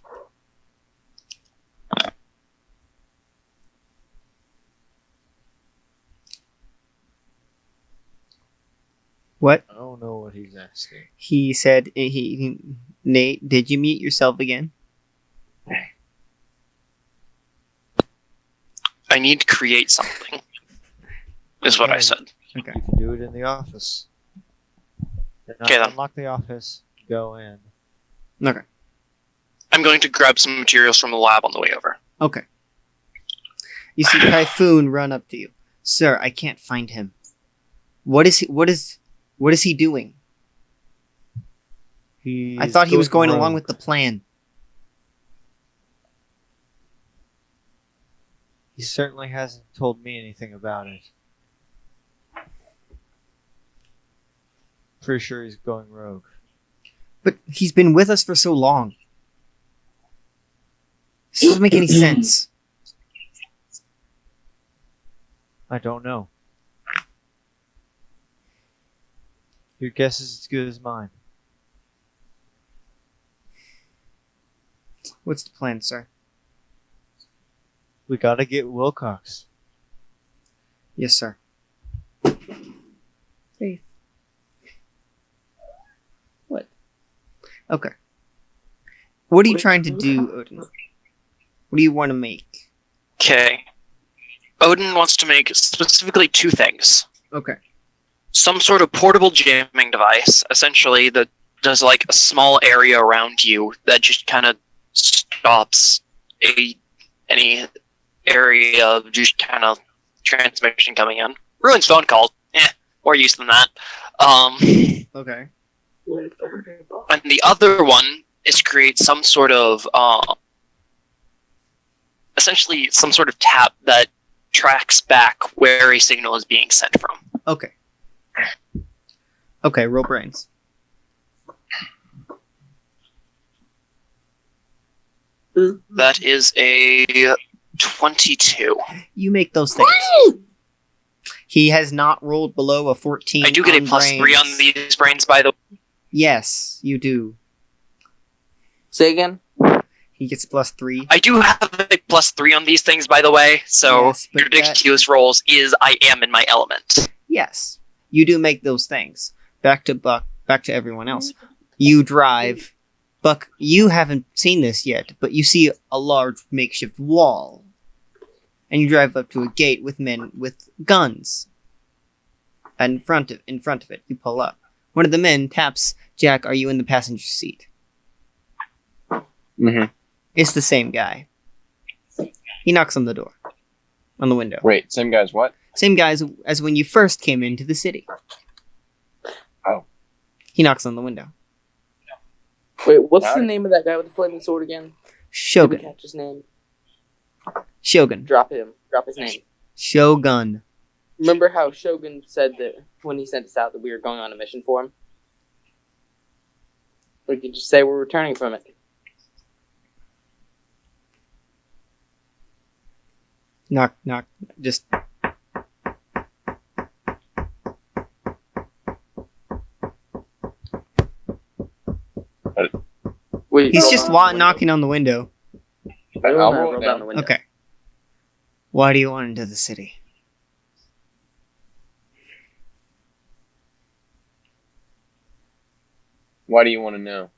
What? I don't know what he's asking. He said, Nate, did you mute yourself again? I need to create something. Is what I said. Okay. You can do it in the office. Then Okay, then. unlock the office. Go in. Okay. I'm going to grab some materials from the lab on the way over. Okay. You see Typhoon run up to you. Sir, I can't find him. What is he doing? I thought he was going along with the plan. He certainly hasn't told me anything about it. Pretty sure he's going rogue. But he's been with us for so long. This doesn't make any sense. I don't know. Your guess is as good as mine. What's the plan, sir? We gotta get Wilcox. Yes, sir. Faith. What? Okay. What are you trying to do, Odin? What do you want to make? Okay. Odin wants to make specifically two things. Okay. Some sort of portable jamming device, essentially, that does like a small area around you that just kind of stops any area of just kind of transmission coming in. Ruins phone calls. More use than that. Okay. And the other one is create some sort of essentially some sort of tap that tracks back where a signal is being sent from. Okay. Okay, roll brains. That is a 22. You make those things. He has not rolled below a 14. I do get a on plus brains. 3 on these brains, by the way. Yes, you do. Say again. He gets a plus 3. I do have a plus 3 on these things, by the way, so Yes, but ridiculous rolls is I am in my element. Yes, you do make those things. Back to Buck, back to everyone else. You drive. Buck, you haven't seen this yet, but you see a large makeshift wall. And you drive up to a gate with men with guns. And in front of it, you pull up. One of the men taps, Jack, are you in the passenger seat? Mm-hmm. It's the same guy. He knocks on the door. On the window. Wait, same guy as what? Same guy as when you first came into the city. Oh. He knocks on the window. Wait, what's Howdy. the name of that guy with the flaming sword again? Did we Shogun. catch his name? Shogun. Drop his name. Shogun. Remember how Shogun said that when he sent us out that we were going on a mission for him? We could just say we're returning from it. Knock, knock. Just. Wait, He's roll just down the window. knocking on the window. Roll I'll down, roll roll it down the down. window. Okay. Why do you want into the city? Why do you want to know?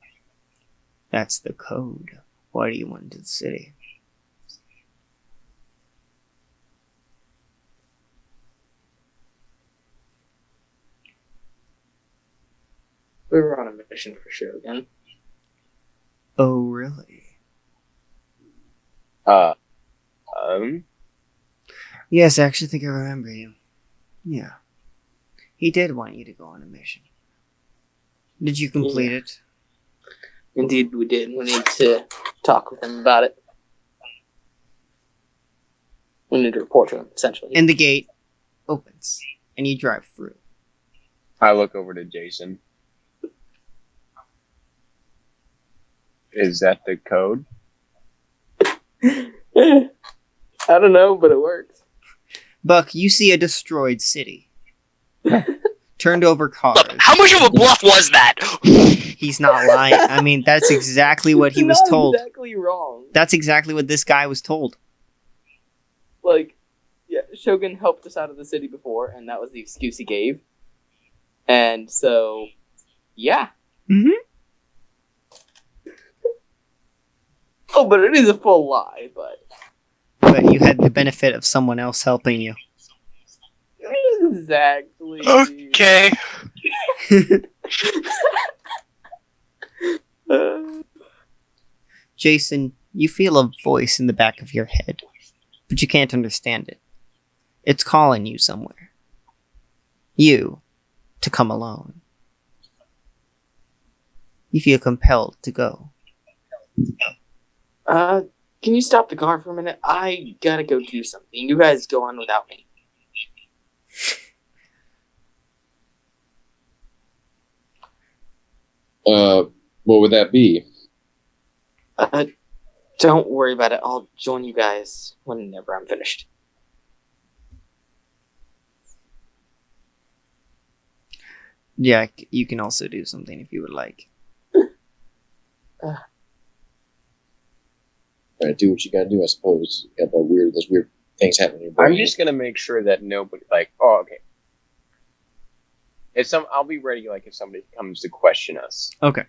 That's the code. Why do you want into the city? We were on a mission for Shogun. Oh, really? Yes, I actually think I remember you. Yeah. He did want you to go on a mission. Did you complete it? Indeed, we did. We need to talk with him about it. We need to report to him, essentially. And the gate opens, and you drive through. I look over to Jason. Is that the code? I don't know, but it works. Buck, you see a destroyed city. Turned over cars. Look, how much of a bluff was that? He's not lying. I mean, that's exactly what he was Not told. exactly wrong. That's exactly what this guy was told. Like, yeah, Shogun helped us out of the city before, and that was the excuse he gave. And so, yeah. Mm-hmm. Oh, but it is a full lie, but... But you had the benefit of someone else helping you. Exactly. Okay. Jason, you feel a voice in the back of your head, but you can't understand it. It's calling you somewhere. You, to come alone. You feel compelled to go. Can you stop the car for a minute? I gotta go do something. You guys go on without me. What would that be? Don't worry about it. I'll join you guys whenever I'm finished. Jack, you can also do something if you would like. Alright, do what you gotta do, I suppose. You got those weird things happening in your brain. I'm just gonna make sure that nobody oh, okay. I'll be ready if somebody comes to question us. Okay.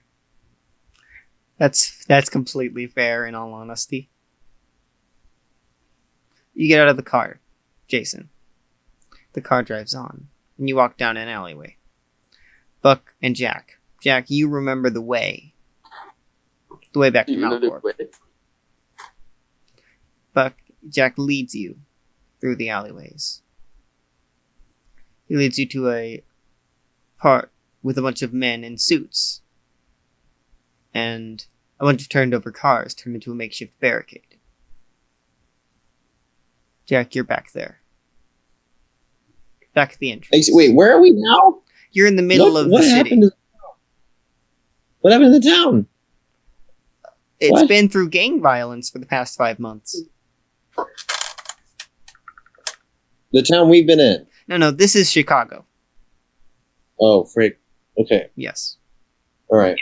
That's completely fair, in all honesty. You get out of the car, Jason. The car drives on, and you walk down an alleyway. Buck and Jack. Jack, you remember the way. The way back to Malcorp. Buck, Jack leads you through the alleyways. He leads you to a part with a bunch of men in suits. And a bunch of turned over cars turned into a makeshift barricade. Jack, you're back there. Back at the entrance. Wait, where are we now? You're in the middle of the city. What happened to the town? It's been through gang violence for the past 5 months. The town we've been in. No, this is Chicago. Oh, frick. Okay. Yes. Alright.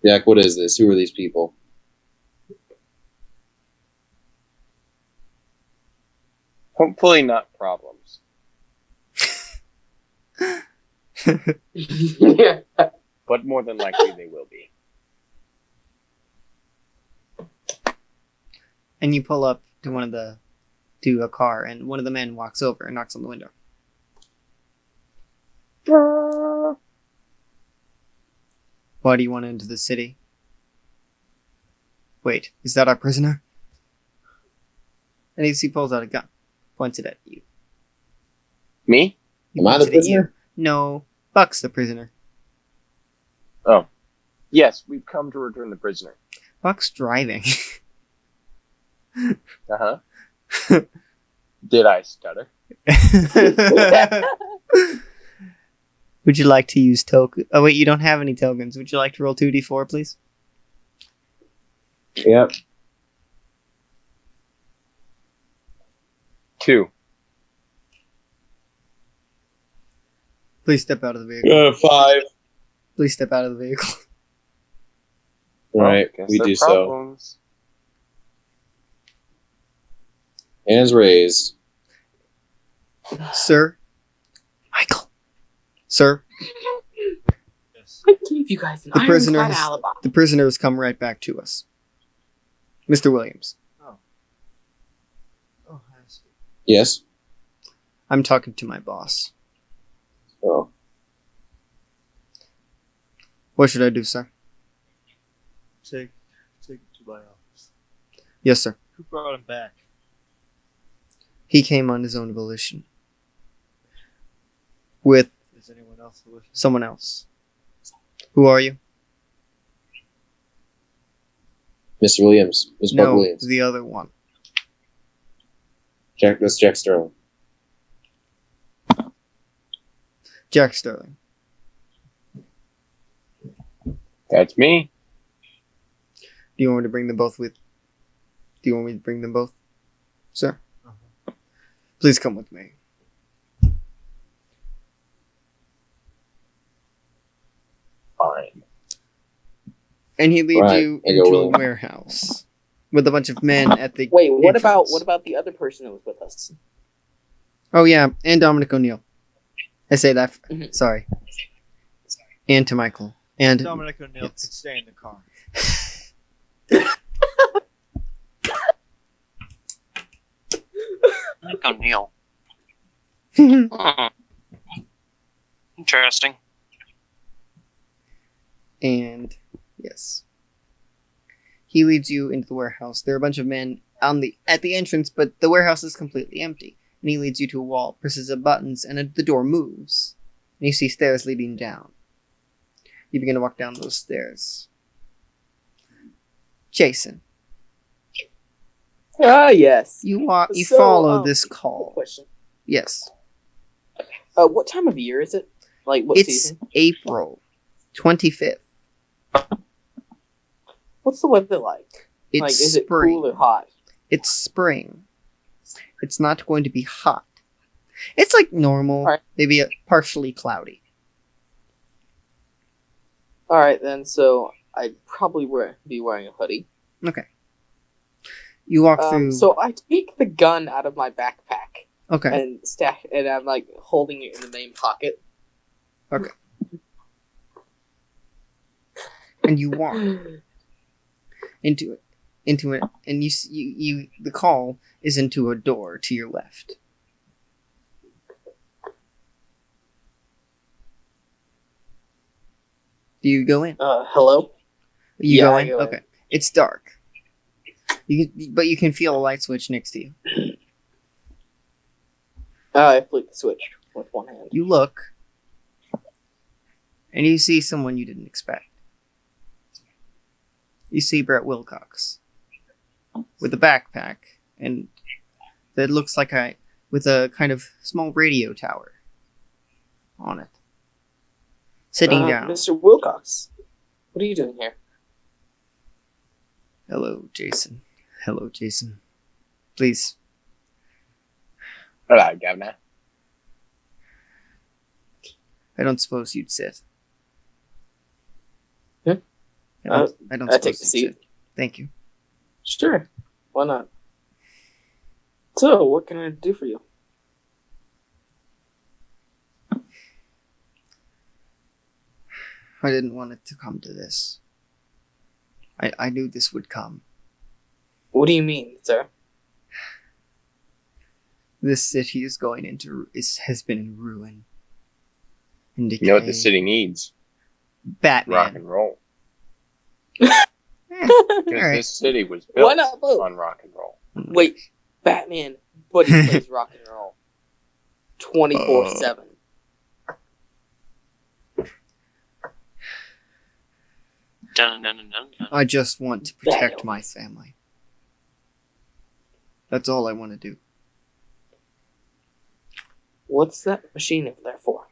Jack, what is this? Who are these people? Hopefully not problems. Yeah. But more than likely they will be. And you pull up to a car, and one of the men walks over and knocks on the window. Why do you want to enter the city? Wait, is that our prisoner? And he pulls out a gun, points it at you. Me? He Am I points the it at you. prisoner? No, Buck's the prisoner. Oh. Yes, we've come to return the prisoner. Buck's driving. Uh-huh. Did I stutter? Would you like to use token? Oh wait, you don't have any tokens. Would you like to roll 2d4, please? Yep. 2. Please step out of the vehicle. 5. Please step out of the vehicle. Alright, Guess we they're do so. problems. Hands raised. Sir? Michael. Sir? I gave you guys an The prisoner ironclad has- alibi. The prisoner has come right back to us. Mr. Williams. Oh, I see. Yes? I'm talking to my boss. Oh. What should I do, sir? Take it to my office. Yes, sir. Who brought him back? He came on his own volition. With Is anyone else with him? someone else. Who are you? Mr. Williams. Ms. Buck No, Williams. the other one. That's Jack Sterling. Jack Sterling. That's me. Do you want me to bring them both with Do you want me to bring them both, sir? Please come with me. Fine. And he leads Right, you I go into with a him. warehouse with a bunch of men at the Wait, what entrance. about the other person that was with us? Oh yeah, and Dominic O'Neill. I say that. Mhm. Sorry. And to Michael. And Dominic O'Neill Yes. could stay in the car. Nick O'Neill. Hmm. Interesting. and yes, he leads you into the warehouse. There are a bunch of men at the entrance, but the warehouse is completely empty. And he leads you to a wall, presses a buttons, and the door moves. And you see stairs leading down. You begin to walk down those stairs. Jason, Ah, yes. you So, follow this Quick call. question. Yes, What time of year is it? Like, what it's season? April 25th. What's the weather like? It's Like, is it spring. cool or hot? It's spring. It's not going to be hot. It's like normal, Alright. maybe partially cloudy. All right, then. So I'd probably be wearing a hoodie. Okay. You walk through. So I take the gun out of my backpack Okay. and stack, and I'm like holding it in the main pocket. And you walk into it, and you the call is into a door to your left. Do you go in? Hello. You Yeah, go I in. go in. Okay. It's dark. But you can feel a light switch next to you. I flick the switch with one hand. You look, and you see someone you didn't expect. You see Brett Wilcox with a backpack, and that looks like with a kind of small radio tower on it. Sitting down. Mr. Wilcox, what are you doing here? Hello, Jason. Hello, Jason. Please. Hello, Governor. I don't suppose you'd sit. Hmm? I don't I suppose take the you'd seat. sit. Thank you. Sure. Why not? So, what can I do for you? I didn't want it to come to this. I knew this would come. What do you mean, sir? This city is going has been in ruin. In decay. You know what the city needs? Batman. Rock and roll. Eh, Because alright. this city was Why built not both? on rock and roll. Wait, Batman, but he plays rock and roll 24/7. Dun, dun, dun, dun, dun. I just want to protect Daniel. my family. That's all I want to do. What's that machine over there for?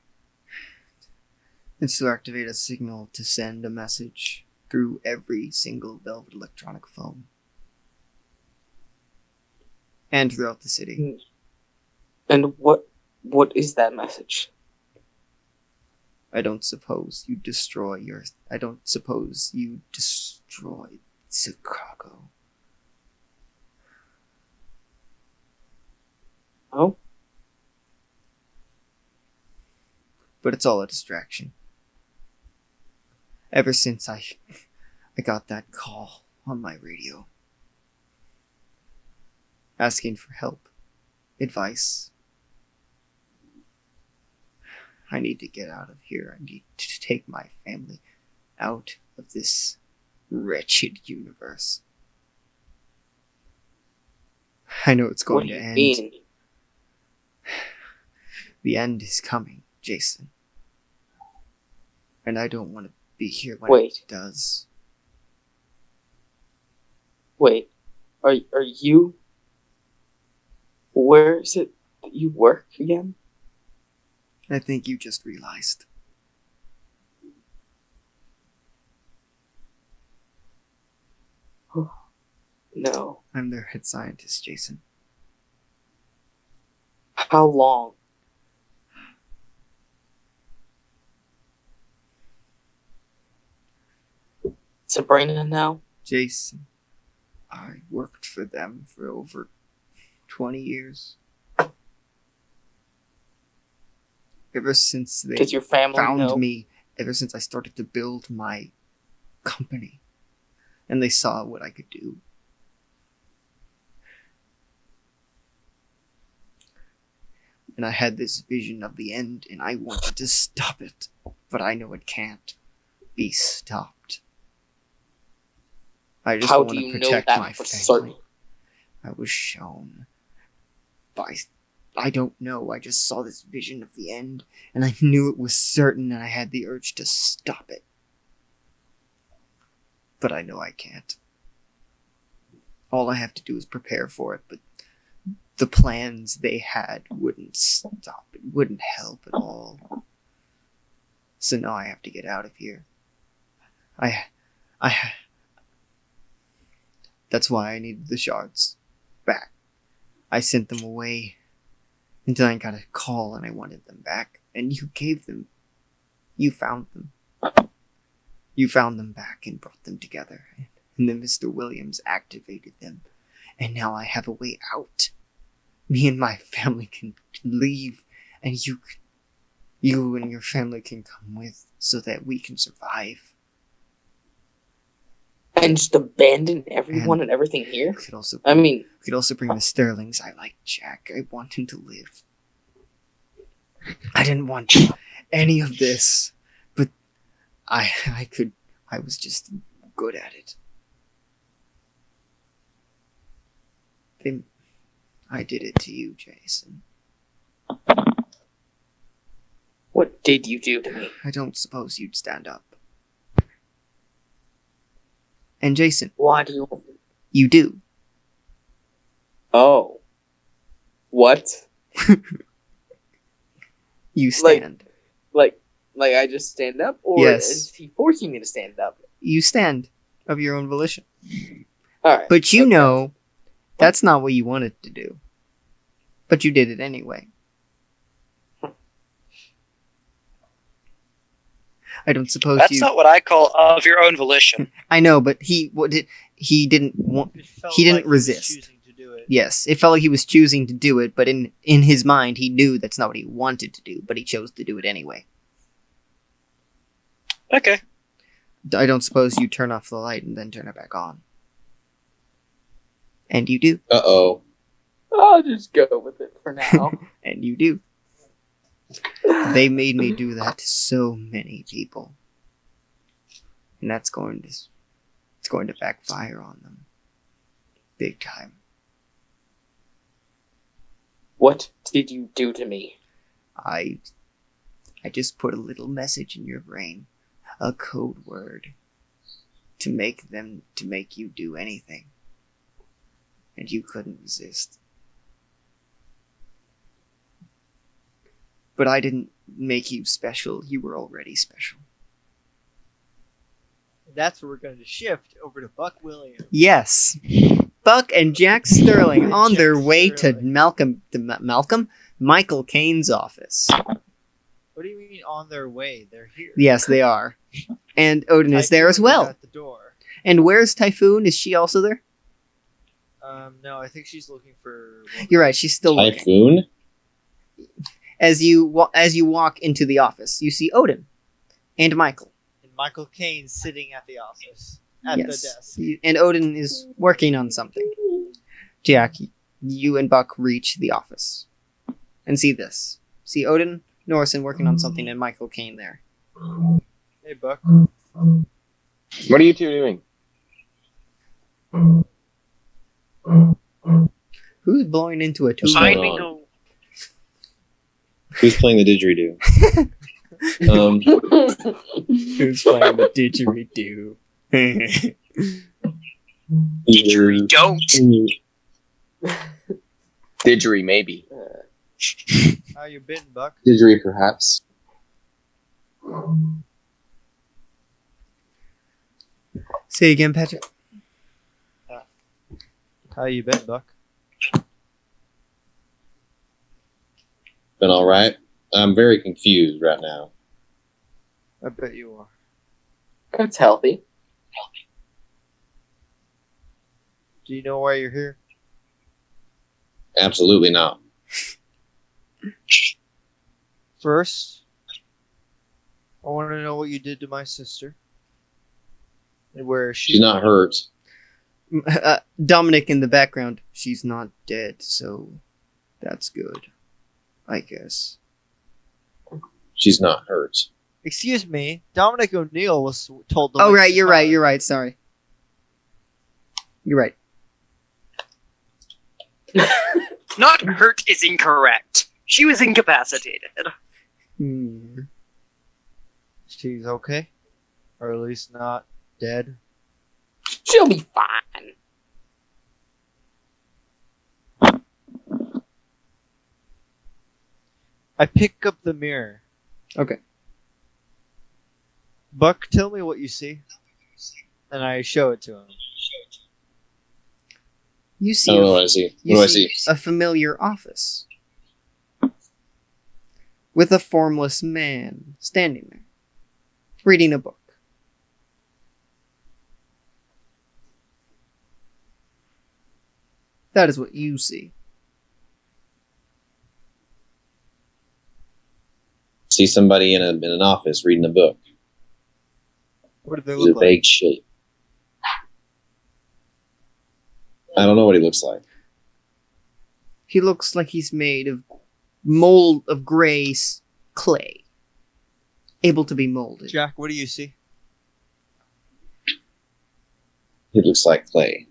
It's to activate a signal to send a message through every single Velvet electronic phone. And throughout the city. And what is that message? I don't suppose you destroy Chicago. Oh? But it's all a distraction. Ever since I got that call on my radio. Asking for help. Advice. I need to get out of here. I need to take my family out of this wretched universe. I know it's What going do to you end. mean? The end is coming, Jason. And I don't want to be here when Wait. it does. Wait, are you? Where is it that you work again? I think you just realized. No. I'm their head scientist, Jason. How long? Sabrina now? Jason, I worked for them for over 20 years. Ever since they Does your family found know? me, ever since I started to build my company, and they saw what I could do. And I had this vision of the end, and I wanted to stop it, but I know it can't be stopped. I just How want do to you know protect that my for family. certain? I was shown by. I don't know. I just saw this vision of the end, and I knew it was certain, and I had the urge to stop it. But I know I can't. All I have to do is prepare for it, but the plans they had wouldn't stop it, wouldn't help at all. So now I have to get out of here. That's why I needed the shards back. I sent them away until I got a call and I wanted them back. And you gave them. You found them. You found them back and brought them together. And then Mr. Williams activated them. And now I have a way out. Me and my family can leave, and you and your family can come with, so that we can survive. And just abandon everyone and everything here? We could also bring the Sterlings. I like Jack. I want him to live. I didn't want any of this, but I was just good at it. I did it to you, Jason. What did you do to me? I don't suppose you'd stand up. And Jason, Why do you... you do. Oh. What? You stand. Like I just stand up? Or Yes. is he forcing me to stand up? You stand of your own volition. Alright. But you okay. know that's not what you wanted to do. But you did it anyway. I don't suppose That's you. not what I call of your own volition. I know, but he didn't want. It felt He didn't like was resist. choosing to do it. Yes, it felt like he was choosing to do it, but in his mind, he knew that's not what he wanted to do, but he chose to do it anyway. Okay. I don't suppose you turn off the light and then turn it back on. And you do. Uh-oh. I'll just go with it for now. And you do. They made me do that to so many people. And it's going to backfire on them. Big time. What did you do to me? I just put a little message in your brain. A code word. To make you do anything. And you couldn't resist. But I didn't make you special. You were already special. That's where we're going to shift over to Buck Williams. Yes. Buck and Jack Sterling on Jack their way Sterling. to Michael Caine's office. What do you mean on their way? They're here. Yes, they are. And Odin is there as Typhoon is well. At the door. And where's Typhoon? Is she also there? No, I think she's looking for. You're right, she's still looking. Typhoon? As you walk into the office, you see Odin and Michael. And Michael Caine sitting at the office at the desk. And Odin is working on something. Jack, you and Buck reach the office and see this. See Odin Norrison working on something and Michael Caine there. Hey, Buck. What are you two doing? Who's blowing into a tube? Finding a Who's playing the didgeridoo? Who's playing the didgeridoo? didgeridoo. Don't. Didgery, maybe. How you been, Buck? Didgeridoo, perhaps. Say again, Patrick. How you been, Buck? Been all right. I'm very confused right now. I bet you are. That's healthy. Do you know why you're here? Absolutely not. First, I want to know what you did to my sister. And where is she? She's not hurt. Dominic in the background. She's not dead, so that's good, I guess. She's not hurt. Excuse me, Dominic O'Neill was told to. Oh, leave right, the you're right, car. you're right, sorry. You're right. Not hurt is incorrect. She was incapacitated. Hmm. She's okay, or at least not dead. She'll be fine. I pick up the mirror. Okay. Buck, tell me what you see, and I show it to him. You I see, don't know what I see. What you do I see see? a familiar office with a formless man standing there, reading a book. That is what you see. See somebody in an office reading a book. What do they It's a look like? vague shape. I don't know what he looks like. He looks like he's made of mold of gray clay, able to be molded. Jack, what do you see? He looks like clay,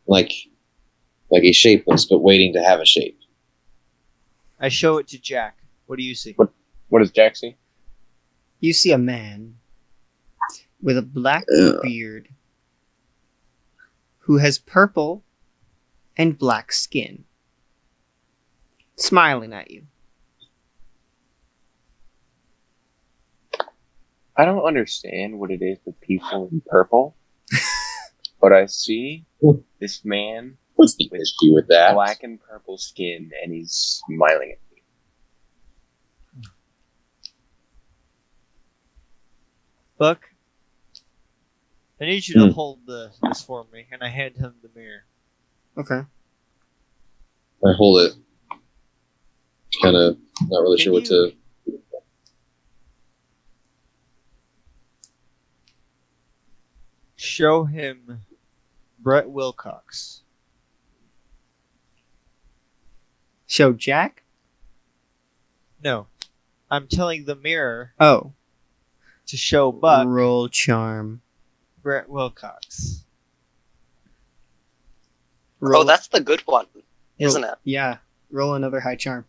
like he's shapeless but waiting to have a shape. I show it to Jack. What do you see? What does Jack see? You see a man with a black beard who has purple and black skin, smiling at you. I don't understand what it is with people in purple, but I see this man What's the issue with that? black and purple skin, and he's smiling at me. Buck, I need you to hold this for me, and I hand him the mirror. Okay. I hold it. Kind of not really Can sure what to. Show him Brett Wilcox. Show Jack? No, I'm telling the mirror Oh. to show Buck Roll charm. Brett Wilcox. Roll, Oh, that's the good one, isn't it? Yeah. Roll another high charm.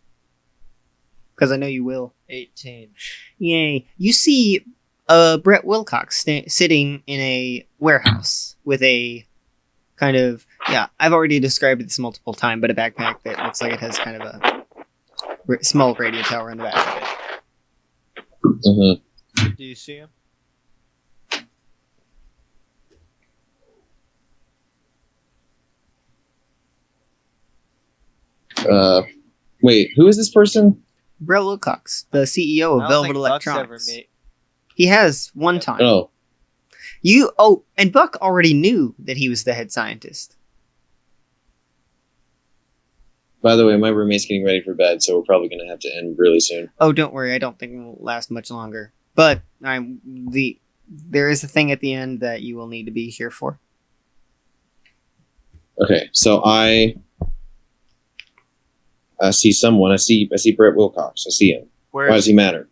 Because I know you will. 18. Yay. You see Brett Wilcox sitting in a warehouse with a kind of, yeah, I've already described this multiple times, but a backpack that looks like it has kind of a small radio tower in the back of it. Mm-hmm. Do you see him? Wait, who is this person? Brett Wilcox, the CEO I of don't Velvet think Buck's Electronics. ever He has one time. Oh, And Buck already knew that he was the head scientist. by the way, my roommate's getting ready for bed, so we're probably going to have to end really soon. Oh, don't worry, I don't think it will last much longer. But there is a thing at the end that you will need to be here for. Okay, so I see someone. I see Brett Wilcox. I see him. Where Why is does he matter?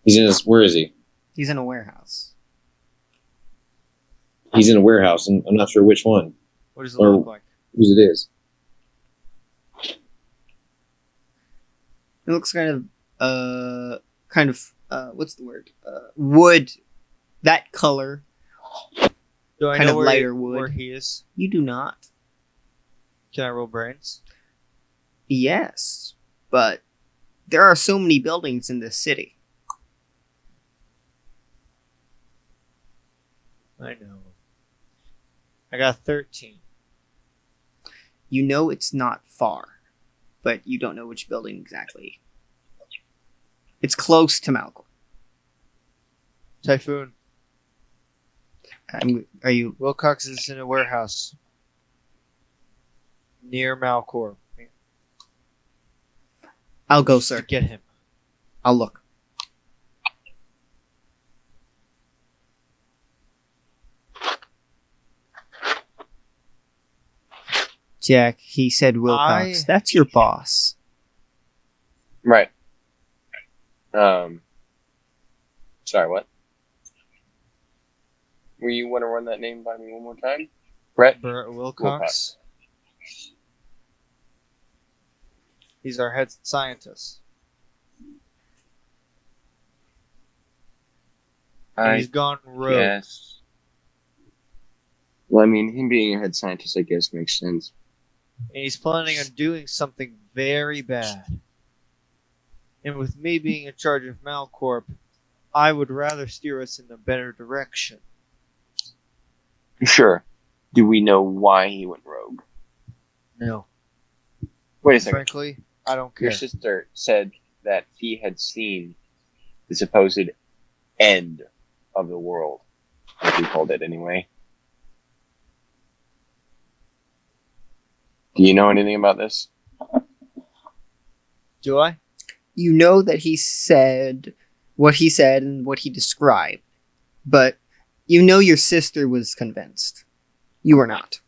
He's in his. Where is he? He's in a warehouse. He's in a warehouse, and I'm not sure which one, What does it or- look like? whose it is. It looks what's the word? Wood, that color. Do I kind know of where lighter wood. where he is? You do not. Can I roll brains? Yes, but there are so many buildings in this city. I know. I got 13. You know it's not far, but you don't know which building exactly. It's close to Malcorp. Typhoon. Are you? Wilcox is in a warehouse near Malcorp. I'll go, To sir. get him. I'll look. Jack, he said Wilcox. That's your boss. Right. Sorry, what? Were you want to run that name by me one more time? Brett? Brett Wilcox. He's our head scientist. And he's gone rogue. Yes. Well, I mean, him being a head scientist, I guess, makes sense. And he's planning on doing something very bad. And with me being in charge of Malcorp, I would rather steer us in a better direction. Sure. Do we know why he went rogue? No. Wait a second. Frankly, I don't care. Your sister said that he had seen the supposed end of the world, as we called it anyway. Do you know anything about this? Do I? You know that he said what he said and what he described, but you know your sister was convinced. You were not.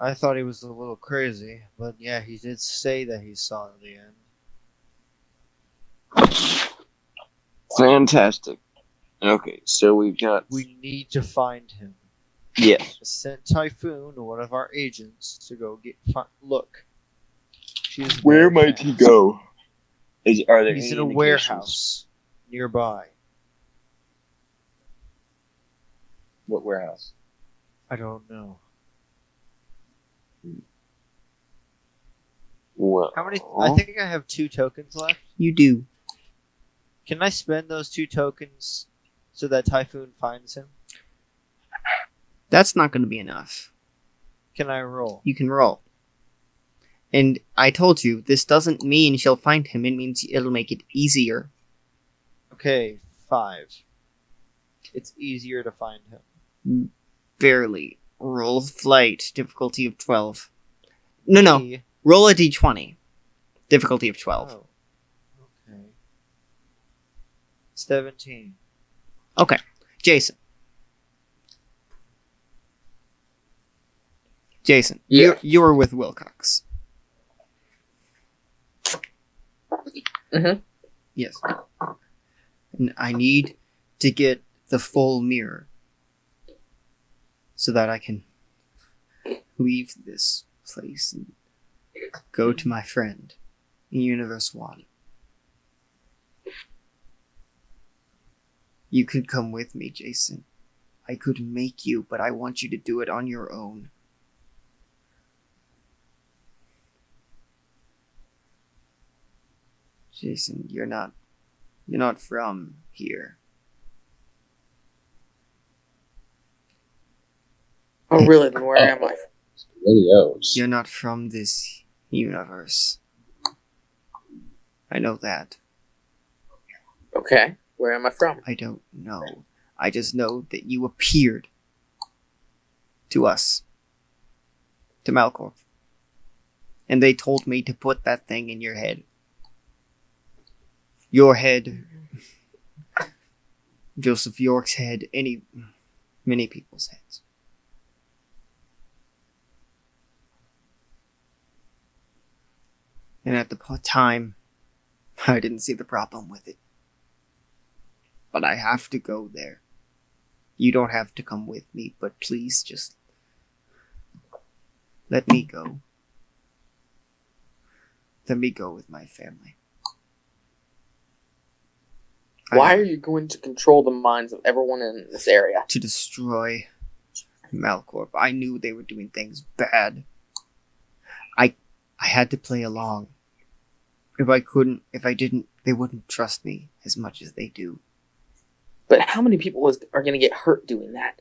I thought he was a little crazy, but yeah, he did say that he saw the end. Fantastic. Okay, so we've got... We need to find him. Yes. I sent Typhoon, one of our agents, to go look. She's Where very might he fast. go? Are there He's any in a indications? warehouse nearby. What warehouse? I don't know. Well, How many? I think I have 2 tokens left. You do. Can I spend those 2 tokens so that Typhoon finds him? That's not going to be enough. Can I roll? You can roll. And I told you, this doesn't mean she'll find him. It means it'll make it easier. Okay, 5. It's easier to find him. Barely. Roll flight. Difficulty of 12. No. Me- Roll a d20. Difficulty of 12. Oh. Okay. 17. Okay. Jason. Yeah. You're with Wilcox. Mhm. Yes. And I need to get the full mirror so that I can leave this place and go to my friend in Universe 1. You could come with me, Jason. I could make you, but I want you to do it on your own. Jason, you're not from here. Oh, really? Then where am I? Videos. You're not from this universe. I know that. Okay. Where am I from? I don't know. I just know that you appeared to us. To Malcorp. And they told me to put that thing in your head. Your head. Joseph York's head. Many people's heads. And at the time, I didn't see the problem with it. But I have to go there. You don't have to come with me, but please just let me go. Let me go with my family. Why are you going to control the minds of everyone in this area? To destroy Malcorp. I knew they were doing things bad. I had to play along. If I didn't, they wouldn't trust me as much as they do. But how many people are going to get hurt doing that?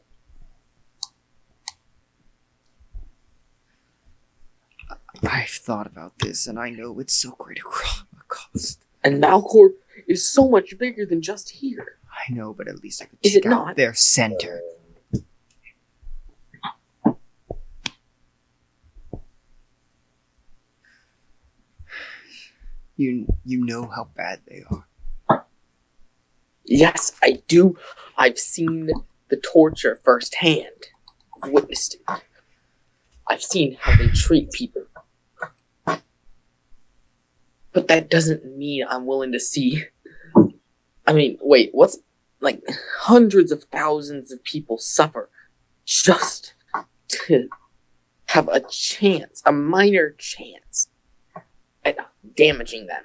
I've thought about this, and I know it's so great a cost. And Malcorp is so much bigger than just here. I know, but at least I could Is check it out not? their center. You know how bad they are. Yes, I do. I've seen the torture firsthand. I've witnessed it. I've seen how they treat people. But that doesn't mean I'm willing to see. I mean, wait, what's like hundreds of thousands of people suffer just to have a chance, a minor chance at damaging them?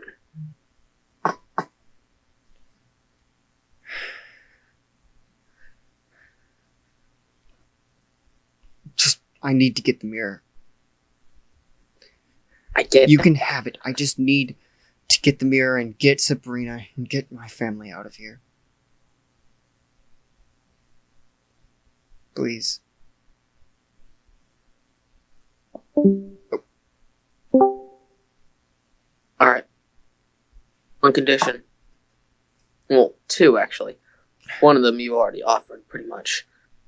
I need to get the mirror. I get You can have it. I just need to get the mirror and get Sabrina and get my family out of here. Please. Alright. One condition. Well, two, actually. One of them you already offered, pretty much.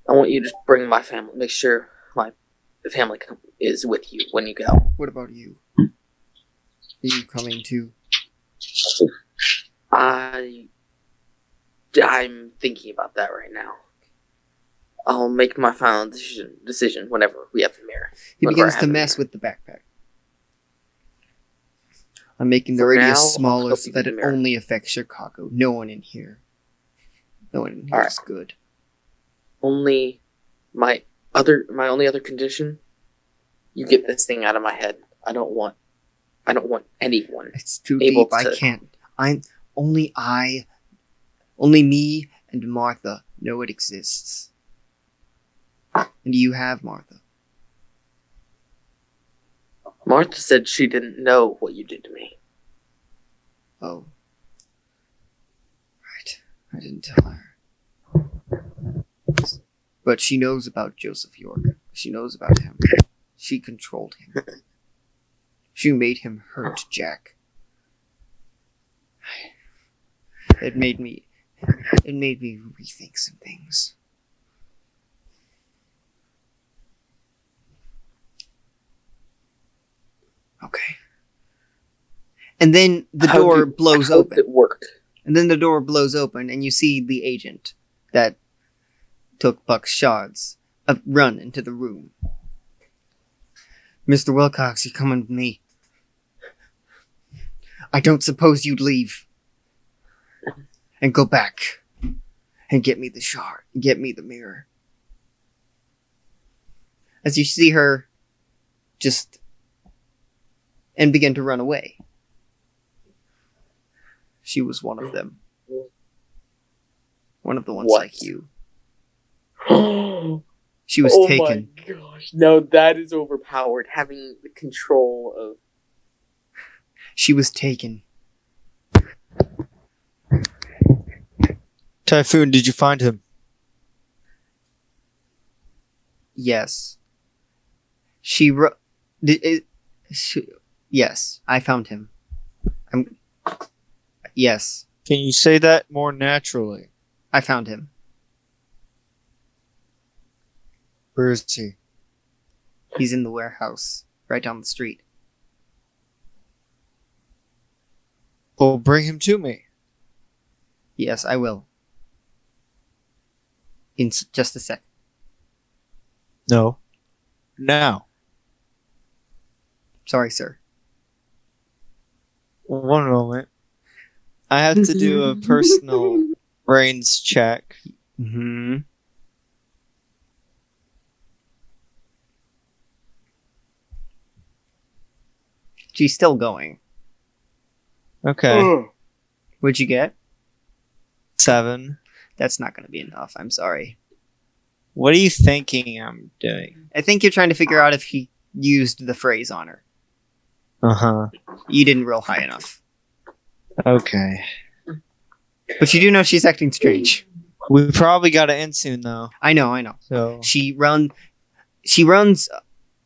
I want you to bring my family, make sure my family is with you when you go. What about you? Are you coming too? I'm thinking about that right now. I'll make my final decision whenever we have the mirror. He Whenever I begins have to the mess mirror. with the backpack. I'm making the For radius now, I'll smaller help so you that with it the mirror. only affects Chicago. No one in here. No one in here Alright. is good. My only other condition, you get this thing out of my head. I don't want anyone. It's too Able deep. I to- can't. Only me and Martha know it exists. And you have Martha. Martha said she didn't know what you did to me. Oh. Right. I didn't tell her. But she knows about Joseph York. She knows about him. She controlled him. She made him hurt Jack. It made me rethink some things. Okay. And then the How door do- blows how open. does it work? And then the door blows open, and you see the agent that took Buck's shards run into the room. Mr. Wilcox, you're coming with me. I don't suppose you'd leave and go back and get me the shard, get me the mirror. As you see her just and begin to run away. She was one of them. One of the ones What? like you. Oh She was taken. my gosh. No, that is overpowered. Having the control of... She was taken. Typhoon, did you find him? Yes. Yes, I found him. Yes, Can you say that more naturally? I found him. Where is he? He's in the warehouse, right down the street. Well, bring him to me. Yes, I will. In just a sec. No. Now. Sorry, sir. One moment. I have to do a personal brains check. Hmm. She's still going. Okay. What'd you get? 7. That's not going to be enough. I'm sorry. What are you thinking I'm doing? I think you're trying to figure out if he used the phrase on her. Uh-huh. You didn't roll high enough. Okay. But you do know she's acting strange. We probably got to end soon, though. I know. So, She runs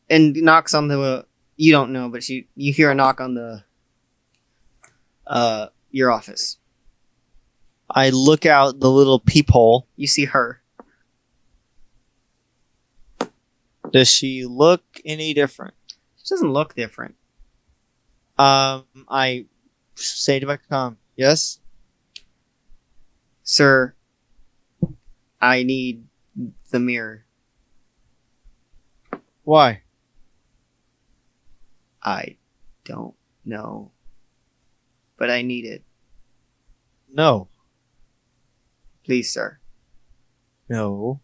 and knocks on the You don't know, but you hear a knock on the your office. I look out the little peephole. You see her. Does she look any different? She doesn't look different. I say to my comm, yes? Sir, I need the mirror. Why? I don't know. But I need it. No. Please, sir. No.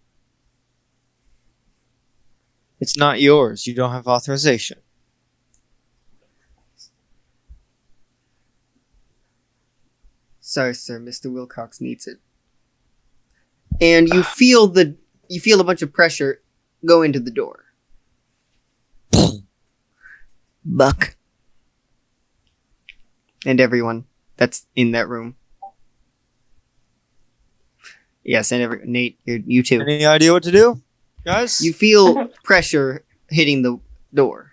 It's not yours. You don't have authorization. Sorry, sir. Mr. Wilcox needs it. And you feel a bunch of pressure go into the door. Buck. And everyone that's in that room. Yes, and Nate, you too. Any idea what to do, guys? You feel pressure hitting the door.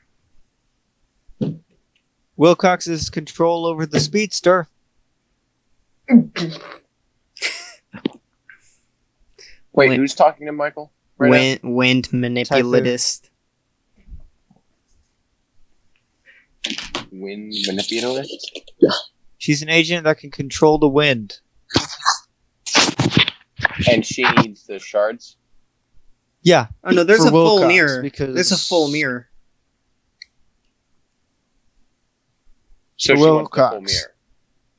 Wilcox's control over the speedster. Wait, Win- who's talking to Michael? Right now? Wind manipulatist. Wind manipulative? She's an agent that can control the wind. And she needs the shards? Yeah. Oh no, there's For a full Wilcox, mirror. because- There's a full mirror. So For she wants the full Wilcox. mirror.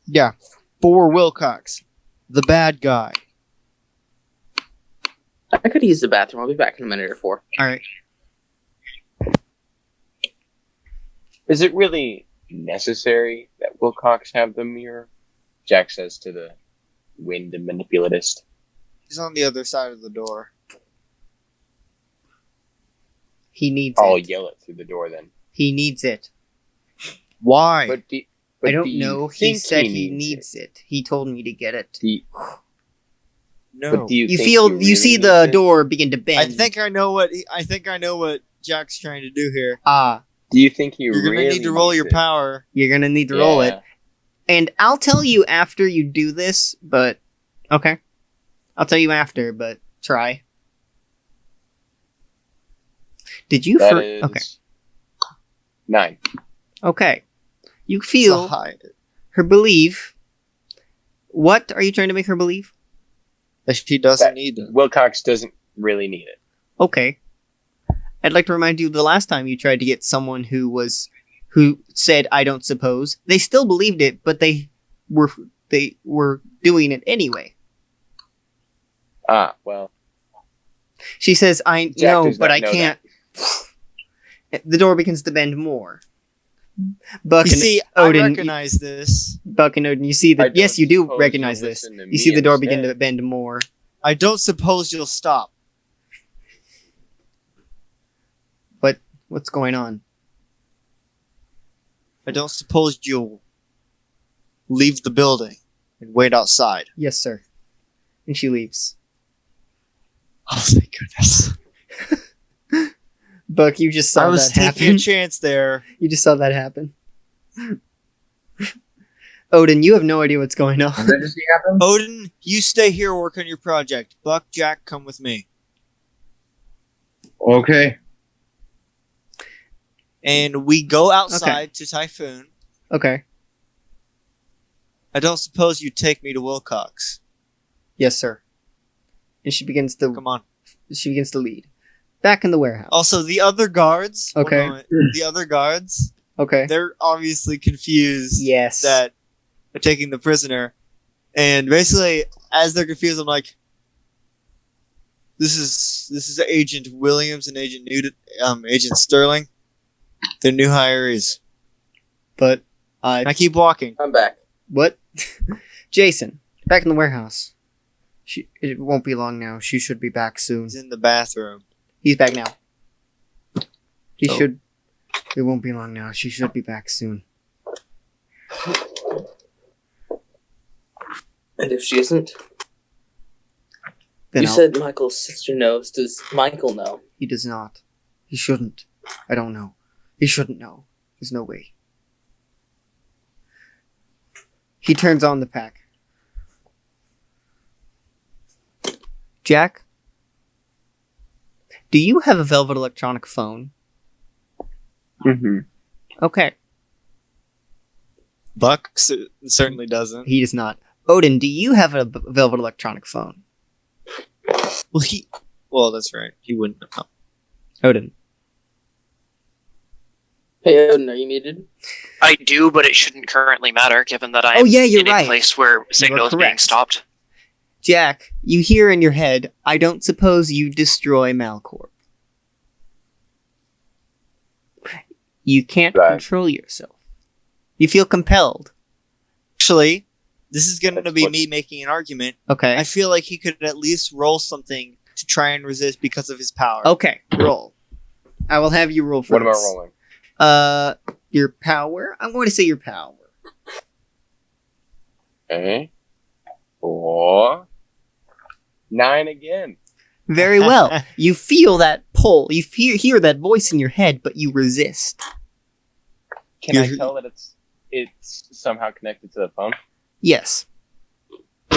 Yeah. For Wilcox. The bad guy. I could use the bathroom. I'll be back in a minute or 4. All right. Is it really necessary that Wilcox have the mirror? Jack says to the wind manipulatist. He's on the other side of the door. He needs I'll it. yell it through the door then. He needs it. Why? But I do don't you know. He think said he needs it. He told me to get it. No. But do you You think feel he you really see needs the it? door begin to bend. I think I know what Jack's trying to do here. Do you think he You're gonna really need to roll needs your it? power. you're gonna need to roll it. Yeah. And I'll tell you after you do this, but okay. I'll tell you after, but try. Did you That is okay. 9. Okay. You It's a feel high- her believe. What are you trying to make her believe? that she doesn't That- need it. Wilcox doesn't really need it. Okay. I'd like to remind you the last time you tried to get someone who said I don't suppose. They still believed it, but they were doing it anyway. Ah, well. She says I Jack know, does but not I know can't. The door begins to bend more. Buck You and see, Odin, I recognize this. Buck and Odin, you see I that? don't Yes, you do suppose recognize you'll this. listen to You me see the door begin instead. to bend more. I don't suppose you'll stop. What's going on? I don't suppose you'll leave the building and wait outside. Yes, sir. And she leaves. Oh, thank goodness. Buck, you just saw I was that taking happen. a chance there. You just saw that happen. Odin, you have no idea what's going on. What did just happen? Odin, you stay here, work on your project. Buck, Jack, come with me. Okay. And we go outside to Typhoon. Okay. I don't suppose you'd take me to Wilcox. Yes, sir. And she begins to Come on. lead. Back in the warehouse. Also, the other guards. one Okay. moment. The other guards, Okay. they're obviously confused Yes. that they're taking the prisoner. And basically, as they're confused, I'm like, this is Agent Williams and Agent Agent Sterling. They're new hirees. But I keep walking. I'm back. what? Jason, back in the warehouse. It won't be long now. She should be back soon. He's in the bathroom. He's back now. He Oh. should. It won't be long now. She should be back soon. And if she isn't, Then you said Michael's sister knows. Does Michael know? he does not. He shouldn't. I don't know. He shouldn't know. There's no way. He turns on the pack. Jack, do you have a Velvet electronic phone? Mm-hmm. Okay. Buck certainly doesn't. He does not. Odin, do you have a Velvet electronic phone? Well, that's right. He wouldn't know. Odin. Hey, Odin, are you muted? I do, but it shouldn't currently matter, given that I Oh, am yeah, you're in right. a place where signal is being correct. stopped. Jack, you hear in your head, I don't suppose you destroy Malcorp. You can't Right. control yourself. You feel compelled. Actually, this is going to That's be what- me making an argument. Okay. I feel like he could at least roll something to try and resist because of his power. Okay, roll. I will have you roll for What am I this. rolling? Your power? I'm going to say your power. Okay. 4. 9 again. Very well. You feel that pull. You hear that voice in your head, but you resist. Can I You're- tell that it's somehow connected to the phone? Yes.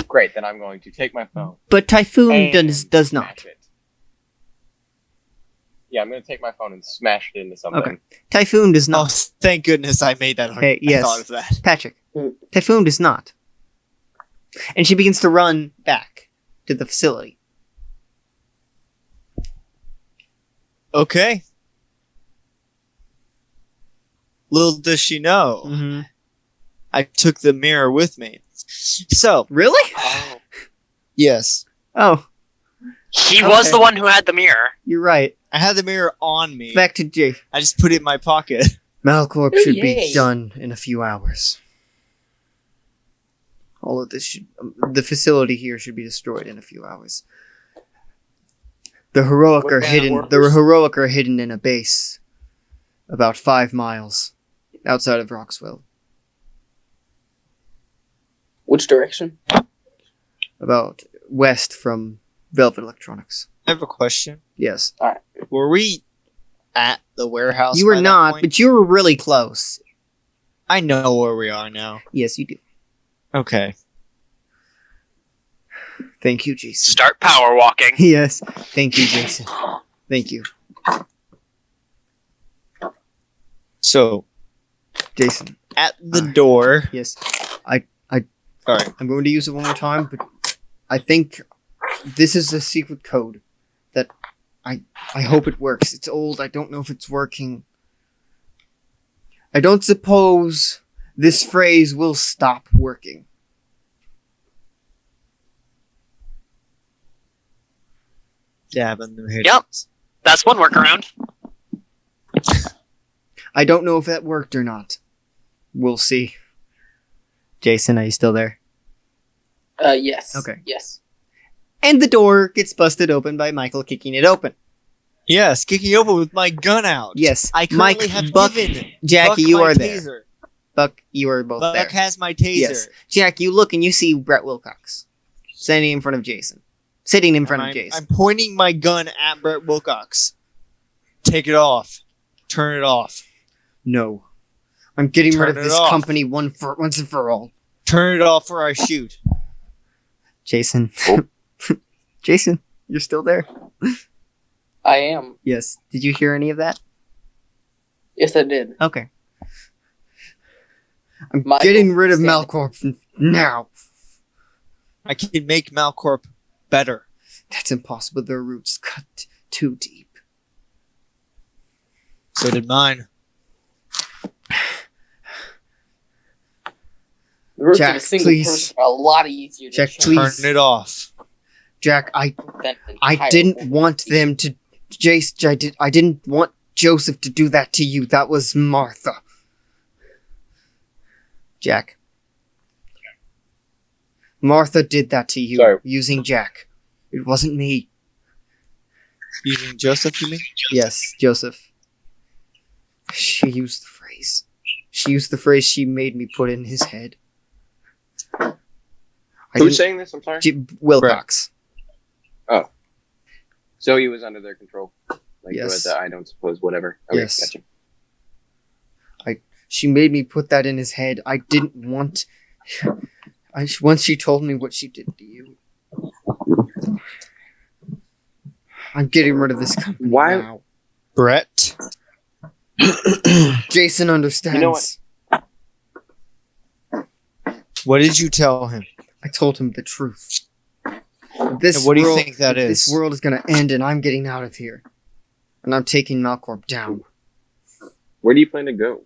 Great, then I'm going to take my phone. But Typhoon and does smash not. it. Yeah, I'm going to take my phone and smash it into something. Okay. Typhoon does Oh, not. thank goodness I made that argument. Hey, yes. I thought of that. Patrick. Mm. Typhoon does not. And she begins to run back to the facility. Okay. Little does she know, Mm-hmm. I took the mirror with me. So, Really? Oh. yes, Oh, He was Okay. the one who had the mirror. you're right. I had the mirror on me. Back to Jay. I just put it in my pocket. Malcorp Oh, should yay. be done in a few hours. All of this should... the facility here should be destroyed in a few hours. The heroic What are kind of hidden. The workers? heroic are hidden in a base about 5 miles outside of Roxwell. Which direction? About west from Velvet Electronics. I have a question. Yes. Were we at the warehouse? You were by that not, point? but you were really close. I know where we are now. Yes, you do. Okay. Thank you, Jason. Start power walking. Yes. Thank you, Jason. Thank you, So, Jason. at the door. Yes. All right. I'm going to use it one more time, but I think this is a secret code that I hope it works. It's old. I don't know if it's working. I don't suppose this phrase will stop working. Dab in the head. Yep. That's one workaround. I don't know if that worked or not. We'll see. Jason, are you still there? Yes. Okay. Yes. And the door gets busted open by Michael kicking it open. Yes, kicking open with my gun out. Yes. I currently have Buck, given Jackie, Buck you my are there. taser. Buck, you are both Buck there. has my taser. Yes. Jack, you look and you see Brett Wilcox standing in front of Jason. Sitting in front of Jason. I'm pointing my gun at Brett Wilcox. Take it off. Turn it off. No. I'm getting rid Turn of it this off. company once and for all. Turn it off or I shoot. Jason. Oh. Jason, you're still there? I am. Yes. Did you hear any of that? Yes, I did. Okay. I'm Michael, getting rid of stand- Malcorp now. I can make Malcorp better. That's impossible. Their roots cut too deep. So did mine. The roots Jack, of a single please. person are a lot easier to Jack, change please. Turn it off. Jack, I than an entire didn't want them to... Jace, I didn't want Joseph to do that to you. That was Martha. Jack. Martha did that to you Sorry. using Jack. It wasn't me. Using Joseph, you mean? Yes, Joseph. She used the phrase. She used the phrase she made me put in his head. I Who's didn't- saying this? I'm sorry. Wilcox. So he was under their control. Like, Yes. I don't suppose, whatever. Okay, Yes. gotcha. She made me put that in his head. I didn't want. Once she told me what she did to you, I'm getting rid of this company Why- now. Brett. Jason understands. You know what? What did you tell him? I told him the truth. This And what do you world- think that This is? world is gonna end, and I'm getting out of here. And I'm taking Malcorp down. Where do you plan to go?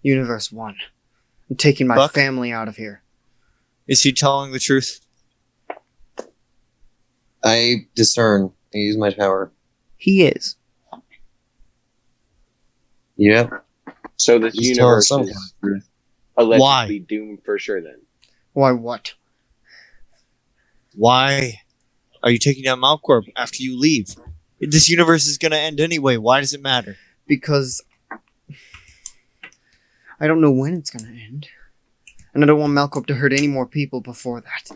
Universe 1. I'm taking my Buck? family out of here. Is he telling the truth? I discern. I use my power. He is. Yeah. So this He's telling universe some is kind of truth. allegedly doomed for sure. Then Why, what? Why are you taking down Malcorp after you leave? This universe is gonna end anyway. Why does it matter? Because I don't know when it's gonna end. And I don't want Malcorp to hurt any more people before that.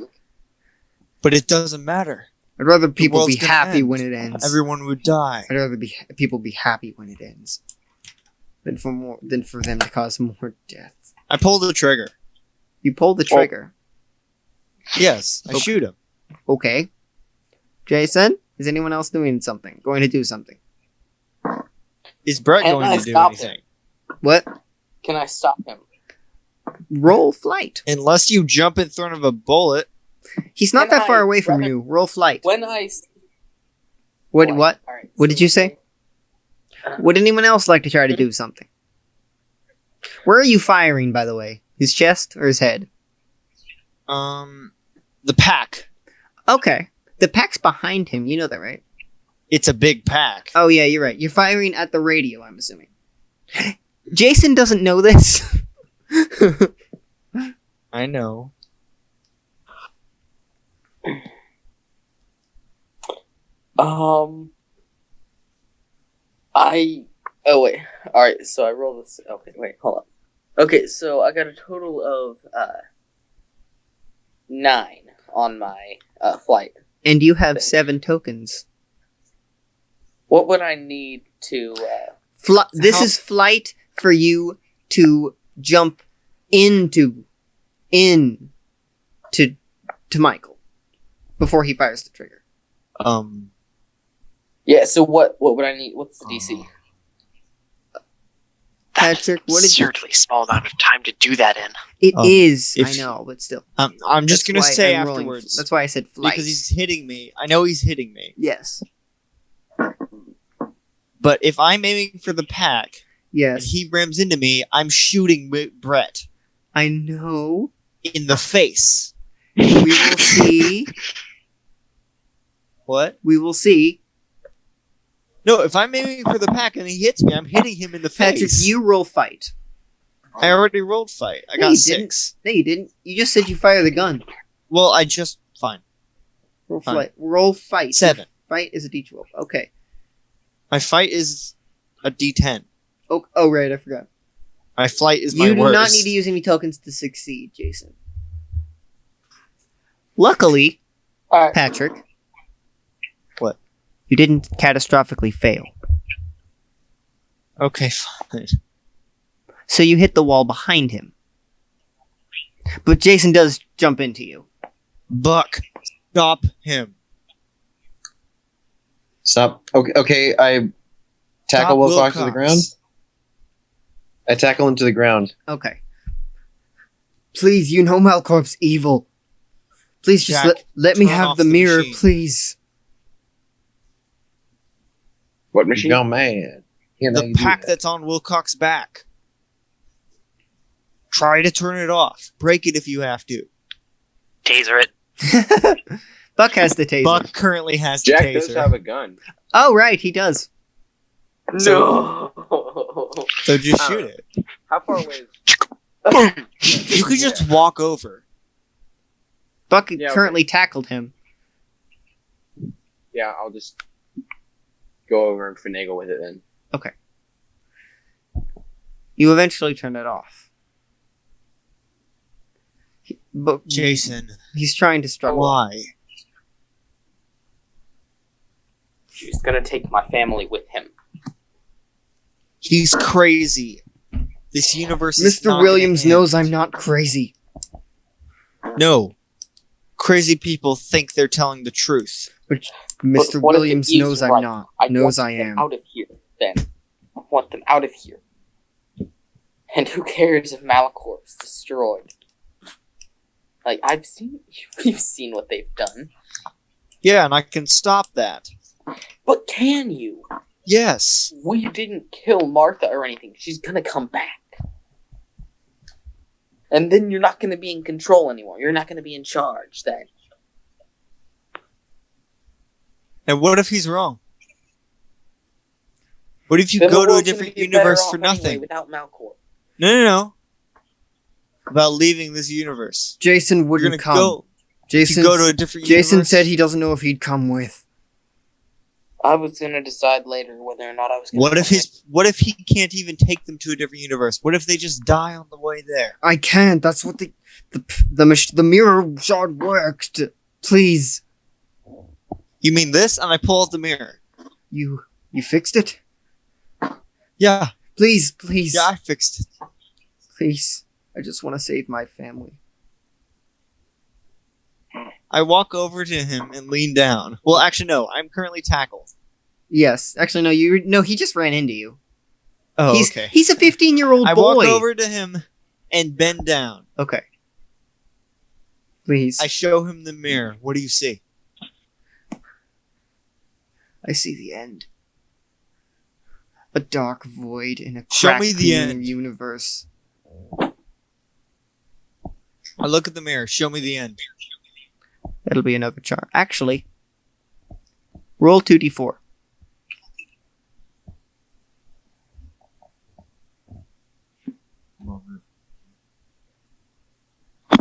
But it doesn't matter. I'd rather people world's be gonna happy end. when it ends. Everyone would die. I'd rather people be happy when it ends than for them to cause more death. I pulled the trigger. You pulled the trigger. Yes, I Okay. shoot him. Okay. Jason, is anyone else doing something? Going to do something? Is Brett And going I to do stopped him. anything? What? Can I stop him? Roll flight. Unless you jump in front of a bullet. He's not Can that far I away from rec- you. Roll flight. When I What? Boy, What? all right, What did you say? Would anyone else like to try to do something? Where are you firing, by the way? His chest or his head? The pack. Okay. The pack's behind him. You know that, right? It's a big pack. Oh, yeah, you're right. You're firing at the radio, I'm assuming. Jason doesn't know this. I know. Oh wait. All right. So I rolled this. Okay. Wait. Hold up. Okay. So I got a total of 9 on my flight. And you have 7 tokens. What would I need to? This How- is flight for you to jump to Michael before he fires the trigger. Yeah. So what would I need? What's the DC? Patrick, what did you? Absurdly small amount of time to do that in. It is. if- I know, but still. I'm just That's gonna why say I'm rolling- afterwards. That's why I said flight. Because he's hitting me. I know he's hitting me. Yes. But if I'm aiming for the pack and Yes. he rams into me, I'm shooting Brett I know. in the face. We will see. What? We will see. No, if I'm aiming for the pack and he hits me, I'm hitting him in the face. Patrick, you roll fight. I already rolled fight. I No, got you 6. No, you didn't. You just said you fire the gun. Well, I just fine. Roll Fine. fight. Roll fight. 7. Fight is a D12. Okay. My fight is a D10. Oh, right. I forgot. My flight is my You do worst. not need to use any tokens to succeed, Jason. Luckily, All right. Patrick. What? You didn't catastrophically fail. Okay, fine. So you hit the wall behind him. But Jason does jump into you. Buck, stop him. Stop. Okay. I tackle Stop Wilcox to the Wilcox. ground. I tackle him to the ground. Okay. Please, you know Malcorp's evil. Please just Jack, let me turn have off the the mirror, machine. please. What You machine? go mad. Yeah, The pack that's on Wilcox's back. Try to turn it off. Break it if you have to. Taser it. Buck has the taser. Buck currently has the Jack does taser. have a gun. Oh, right, he does. No. So just shoot it. How far away is? You could just walk over. Buck Yeah, currently tackled him. Yeah, I'll just go over and finagle with it then. You eventually turn it off. But Jason, he's trying to struggle. why? She's gonna take my family with him. He's crazy. This universe is Mr. not Williams gonna end. knows I'm not crazy. No. Crazy people think they're telling the truth. Mr. what if it Williams is knows I'm right? not. I Knows want I them am. out of here, then. I want them out of here. And who cares if Malcorp's destroyed? Like, we've seen what they've done. Yeah, and I can stop that. But can you? Yes. We didn't kill Martha or anything. She's gonna come back. And then you're not gonna be in control anymore. You're not gonna be in charge then. And what if he's wrong? What if you Then the go to a world's gonna different be universe better for off anyway nothing? without Malcorp. No. About leaving this universe. Jason You're wouldn't gonna come. go. Jason, You go to a different Jason universe. said he doesn't know if he'd come with. I was gonna decide later whether or not I was gonna What if he can't even take them to a different universe? What if they just die on the way there? I can't. That's what the mirror shard worked. Please, You mean this? And I pull out the mirror. you fixed it. Yeah. Please, Yeah, I fixed it. please. I just want to save my family. I walk over to him and lean down. Well, actually, no. I'm currently tackled. Yes, actually, no. He just ran into you. Oh, he's, okay. He's a 15-year-old I boy. walk over to him and bend down. Okay. Please. I show him the mirror. What do you see? I see the end. A dark void in a Show me the crackling end. universe. I look at the mirror. Show me the end. That'll be another charm. Actually, roll 2d4.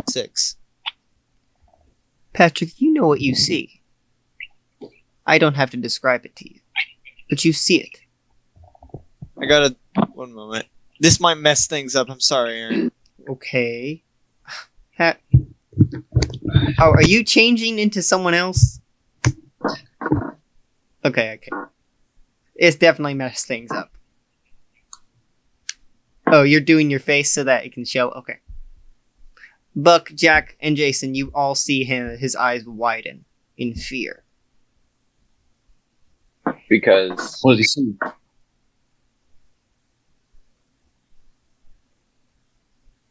Six. Patrick, you know what you see. I don't have to describe it to you, but you see it. I gotta. One moment. This might mess things up. I'm sorry, Aaron. Okay. Oh, are you changing into someone else? Okay. It's definitely messed things up. Oh, you're doing your face so that it can show? Okay. Buck, Jack, and Jason, you all see his eyes widen in fear. Because What did he see?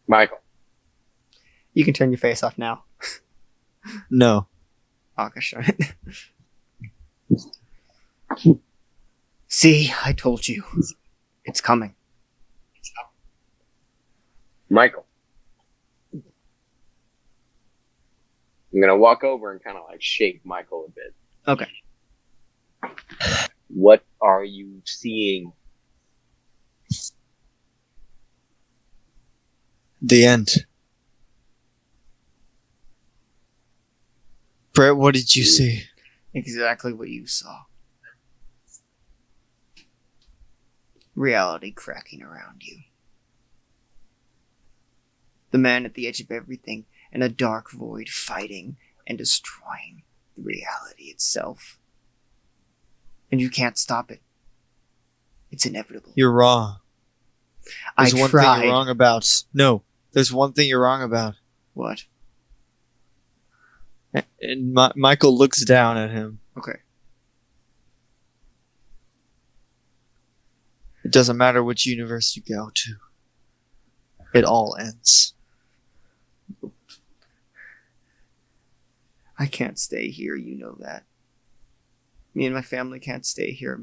Michael, You can turn your face off now. No. Oh, gosh darn it. See, I told you. It's coming. Michael. I'm gonna walk over and kind of like shake Michael a bit. Okay. What are you seeing? The end. Brett, what did you see? Exactly what you saw. Reality cracking around you. The man at the edge of everything, and a dark void fighting and destroying the reality itself. And you can't stop it. It's inevitable. You're wrong. There's I one tried. thing you're wrong about. No, there's one thing you're wrong about. What? And Michael looks down at him. Okay. It doesn't matter which universe you go to. It all ends. I can't stay here, you know that. Me and my family can't stay here.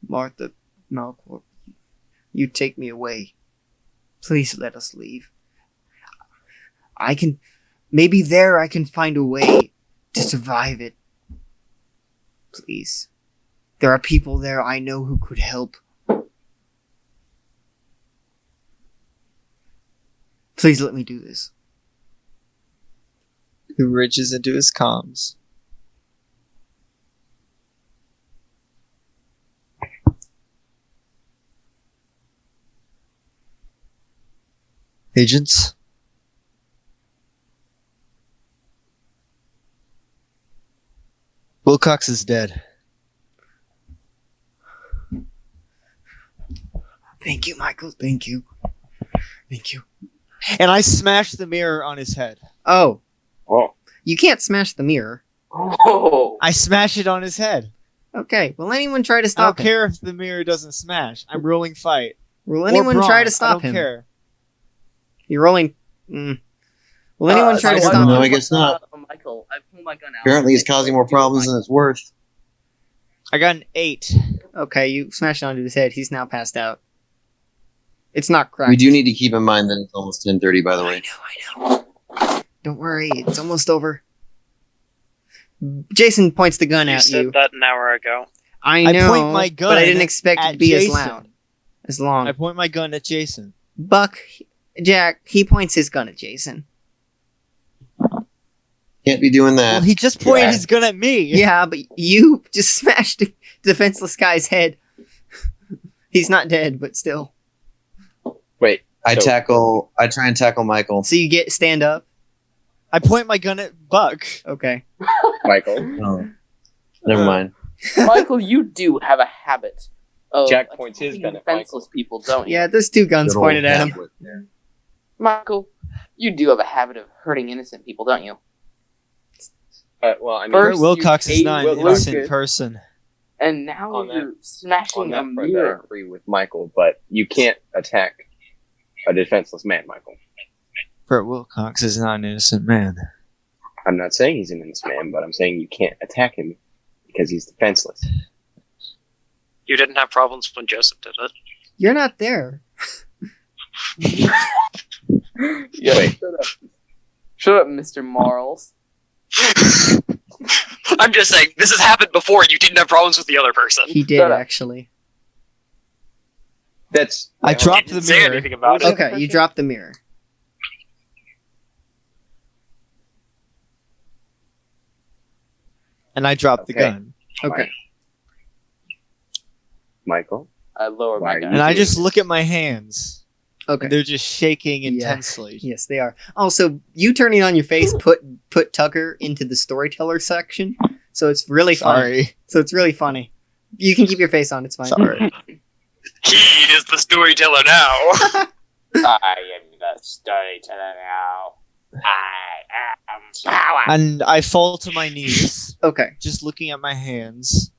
Martha, Malcorp, you take me away. Please let us leave. Maybe there I can find a way to survive it. Please. There are people there I know who could help. Please let me do this. He reaches into his comms. Agents? Wilcox is dead. Thank you, Michael. Thank you. Thank you. And I smashed the mirror on his head. Oh, Oh, you can't smash the mirror. Oh, I smash it on his head. Okay, will anyone try to I don't stop him? care if the mirror doesn't smash. I'm rolling fight. Will Or anyone try brawn. to stop I don't him? care. You're rolling. Will anyone try to so stop no, him? I guess not. Michael, I pull my gun out. Apparently, it's causing more problems than it's worth. I got an 8. Okay, you smashed it onto his head. He's now passed out. It's not cracked. We do need to keep in mind that it's almost 10:30. By the way, I know. Don't worry, it's almost over. Jason points the gun You at said you. that an hour ago. I I know, point my gun but I didn't expect it at to be Jason. as loud, as long. I point my gun at Jason. Buck, Jack, he points his gun at Jason. can't be doing Well, that. he just pointed Yeah. his gun at me. Yeah, but you just smashed a defenseless guy's head. He's not dead, but still. wait. I So- try and tackle Michael. So you get stand up. I point my gun at Buck. Okay. Michael. Oh, never mind. Michael, you do have a habit of Jack points his attacking gun at defenseless people, don't you? Yeah, there's two guns Good old pointed at him. tablet there. Michael, you do have a habit of hurting innocent people, don't you? Well, I mean, First, Kurt Wilcox you is not an tased innocent Lucas. person. And now On that- you're smashing on a that front, I mirror. agree with Michael, but you can't attack a defenseless man, Michael. Kurt Wilcox is not an innocent man. I'm not saying he's an innocent man, but I'm saying you can't attack him because he's defenseless. You didn't have problems when Joseph did it. You're not there. Yeah, Wait. Shut up, Mr. Morals. I'm just saying, this has happened before. You didn't have problems with the other person. He did, Shut up. actually. That's I well, dropped You the didn't say mirror. anything about it. Okay, you dropped the mirror. And I dropped the Okay. gun. Okay. Michael. I lower Why my are gun. And I doing just look at my hands. Okay. And they're just shaking Yeah. intensely. Yes, they are. Also, you turning on your face put Tucker into the storyteller section, so it's really funny. Sorry. So it's really funny. You can keep your face on. It's fine. Sorry. He is the storyteller now. I am the storyteller now. I am power. And I fall to my knees, Okay. just looking at my hands.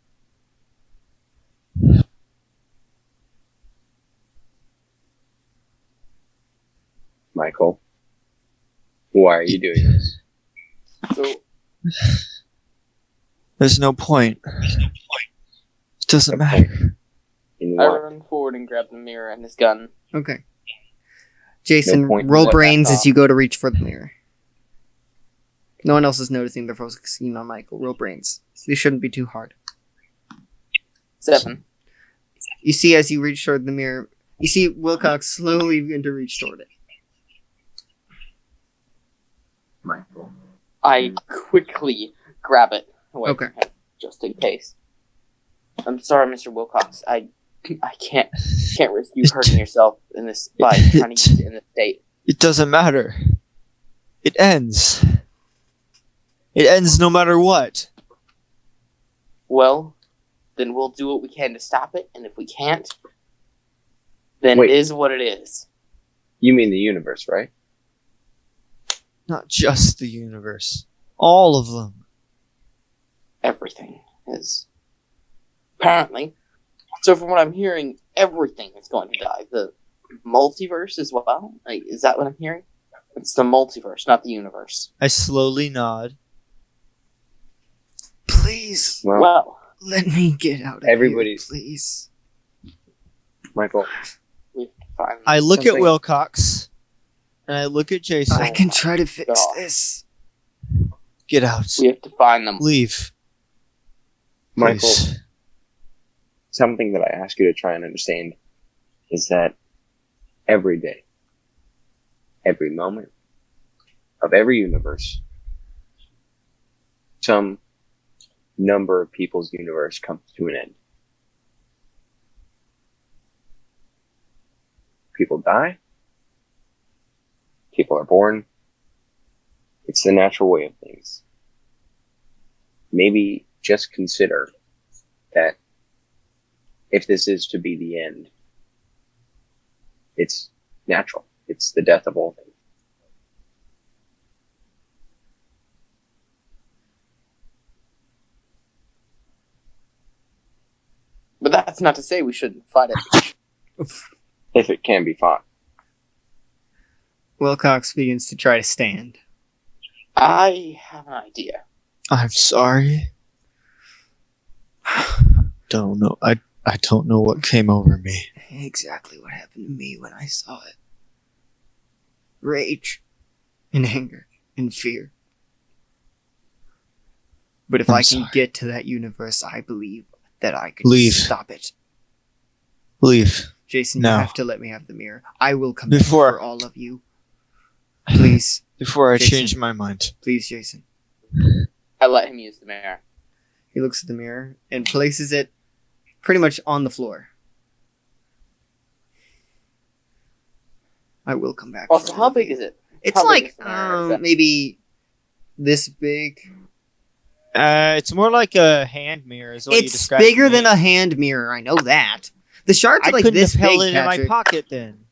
Michael. Why are you doing this? So There's no point. It doesn't matter. In I what? run forward and grab the mirror and his gun. Okay. Jason, No point in roll what brains that's as you go to reach for the mirror. No one else is noticing they're focusing on Michael. Roll brains. This shouldn't be too hard. 7. You see, as you reach toward the mirror, you see Wilcox slowly begin to reach toward it. Michael. I quickly grab it away Okay. from him, just in case. I'm sorry, Mr. Wilcox. I can't risk you hurting yourself in this by trying to use it in this state. It doesn't matter. It ends. It ends no matter what. Well, then we'll do what we can to stop it, and if we can't, then Wait. it is what it is. You mean the universe, right? Not just the universe. All of them. Everything is. Apparently. So from what I'm hearing, everything is going to die. The multiverse as well? Like, is that what I'm hearing? It's the multiverse, not the universe. I slowly nod. Please, Well, Well, let me get out of Everybody's- here, please. Michael, we have to find I look at something- Wilcox. And I look at Jason. I can try to fix Oh. this. Get out. We have to find them. Leave. Michael, Please. something that I ask you to try and understand is that every day, every moment of every universe, some number of people's universe comes to an end. People die. People are born. It's the natural way of things. Maybe just consider that if this is to be the end, it's natural. It's the death of all things. But that's not to say we shouldn't fight it. If it can be fought. Wilcox begins to try to stand. I have an idea. I'm sorry. Don't know. I don't know what came over me. Exactly what happened to me when I saw it. Rage, and anger, and fear. But if I'm I can sorry. get to that universe, I believe that I can Leave. stop it. Leave. Jason, No. you have to let me have the mirror. I will come Before- back for all of you. Please, Before I Jason. change my mind. please, Jason. I let him use the mirror. He looks at the mirror and places it pretty much on the floor. I will come back. Also, how big is it? It's how big like is the mirror? maybe this big. It's more like a hand mirror. Is what you It's described bigger to me. than a hand mirror. I know that. The shards I are like couldn't this have held big, it in my Patrick. pocket then.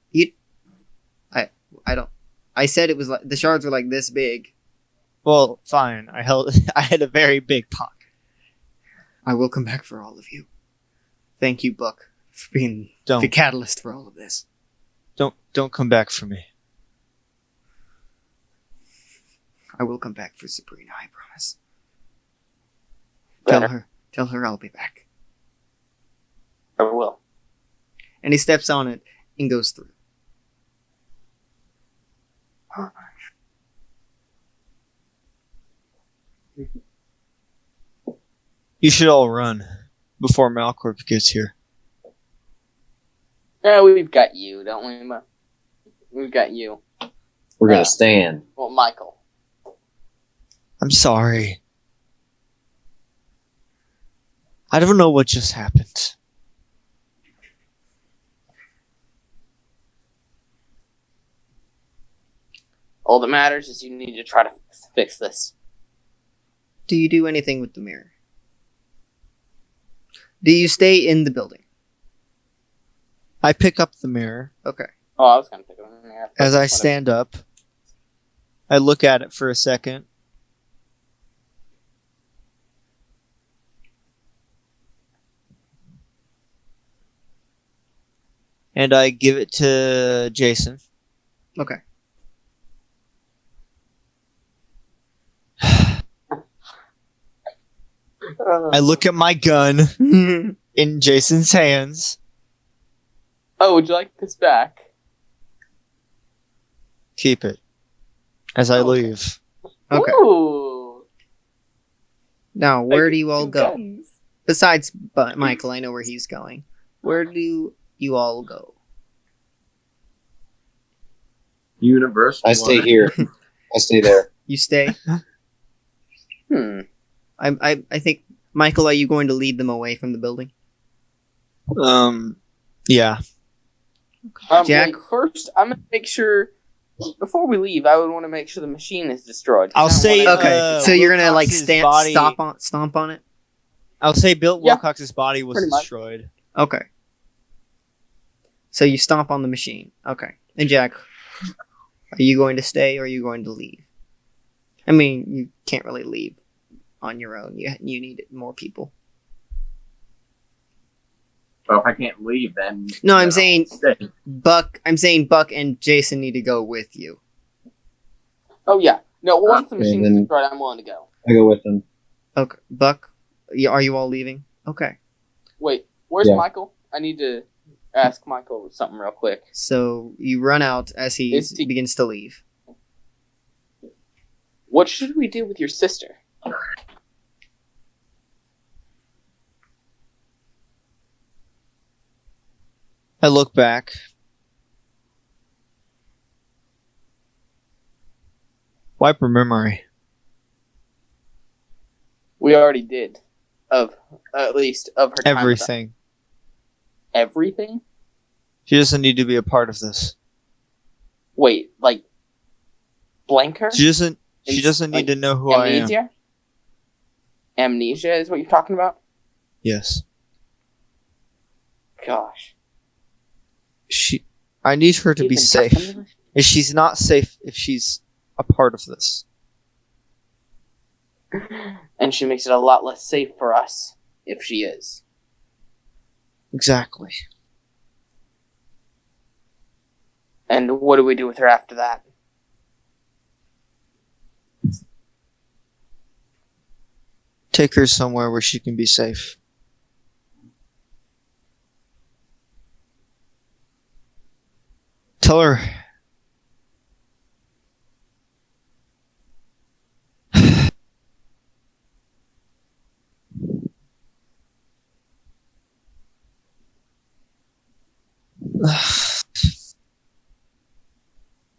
I don't. I said it was like the shards were like this big. Well, fine. I had a very big pocket. I will come back for all of you. Thank you, Buck, for being the Don't catalyst for all of this. don't come back for me. I will come back for Sabrina. I promise. Better. Tell her I'll be back. I will. And he steps on it and goes through. You should all run before Malcorp gets here. Yeah, we've got you, don't we? We've got you. We're gonna stand. Well, Michael. I'm sorry. I don't know what just happened. All that matters is you need to try to fix this. Do you do anything with the mirror? Do you stay in the building? I pick up the mirror. Okay. Oh, I was gonna pick it up. Yeah, As I whatever. stand up, I look at it for a second. And I give it to Jason. Okay. I look at my gun in Jason's hands. Oh, would you like this back? Keep it. As I Okay. leave. Okay. Ooh. Now, where I do you get all two go? guns. Besides Michael, I know where he's going. Where do you all go? Universe. I stay one. here. I stay there. You stay? I think, Michael, are you going to lead them away from the building? Yeah. Jack? Wait, first, I'm gonna make sure. Before we leave, I would want to make sure the machine is destroyed. 'cause I'll I don't say, wanna- Okay, so you're gonna like Wilcox's body- stomp on it? I'll say Bill Yeah. Wilcox's body was Pretty much. destroyed. Okay. So you stomp on the machine. Okay. And Jack, are you going to stay or are you going to leave? I mean, you can't really leave on your own. You need more people. So if I can't leave, then No, I'm then I'll saying stay. Buck and Jason need to go with you. Oh yeah. No, once the Okay, machine then- is destroyed, I'm willing to go. I go with them. Okay. Buck, are you all leaving? Okay. Wait, where's Yeah. Michael? I need to ask Michael something real quick. So you run out as he Is he- begins to leave. What should we do with your sister? I look back. Wipe her memory. We already did. Of at least of her time with us. Everything. Everything? She doesn't need to be a part of this. Wait, like blank her? She doesn't. She It's doesn't need like to know who I am. Amnesia? Amnesia is what you're talking about? Yes. Gosh. I need her to You be can safe. trust him? is she's not safe if she's a part of this. And she makes it a lot less safe for us if she is. Exactly. And what do we do with her after that? Take her somewhere where she can be safe. Tell her.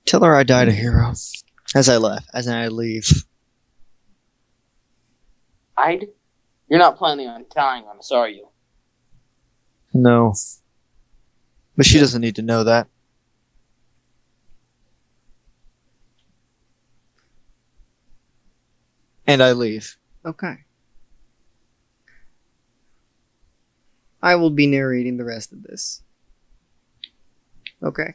Tell her I died a hero. As I leave. You're not planning on dying on us, are you? No. But she doesn't need to know that. And I leave. Okay. I will be narrating the rest of this. Okay.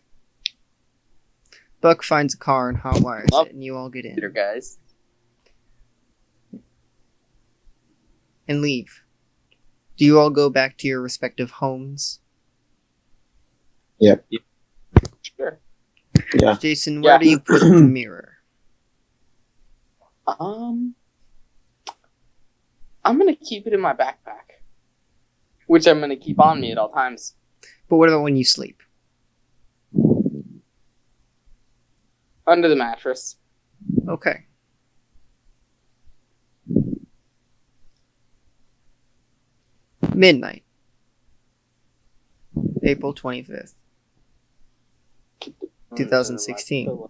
Buck finds a car and hotwires it, and you all get in. Later, guys. And leave. Do you all go back to your respective homes? Yep. Sure. Yeah. Jason, where Yeah. do you put the mirror? I'm gonna keep it in my backpack, which I'm gonna keep on me at all times. But what about when you sleep? Under the mattress. Okay. Midnight. April 25th, 2016.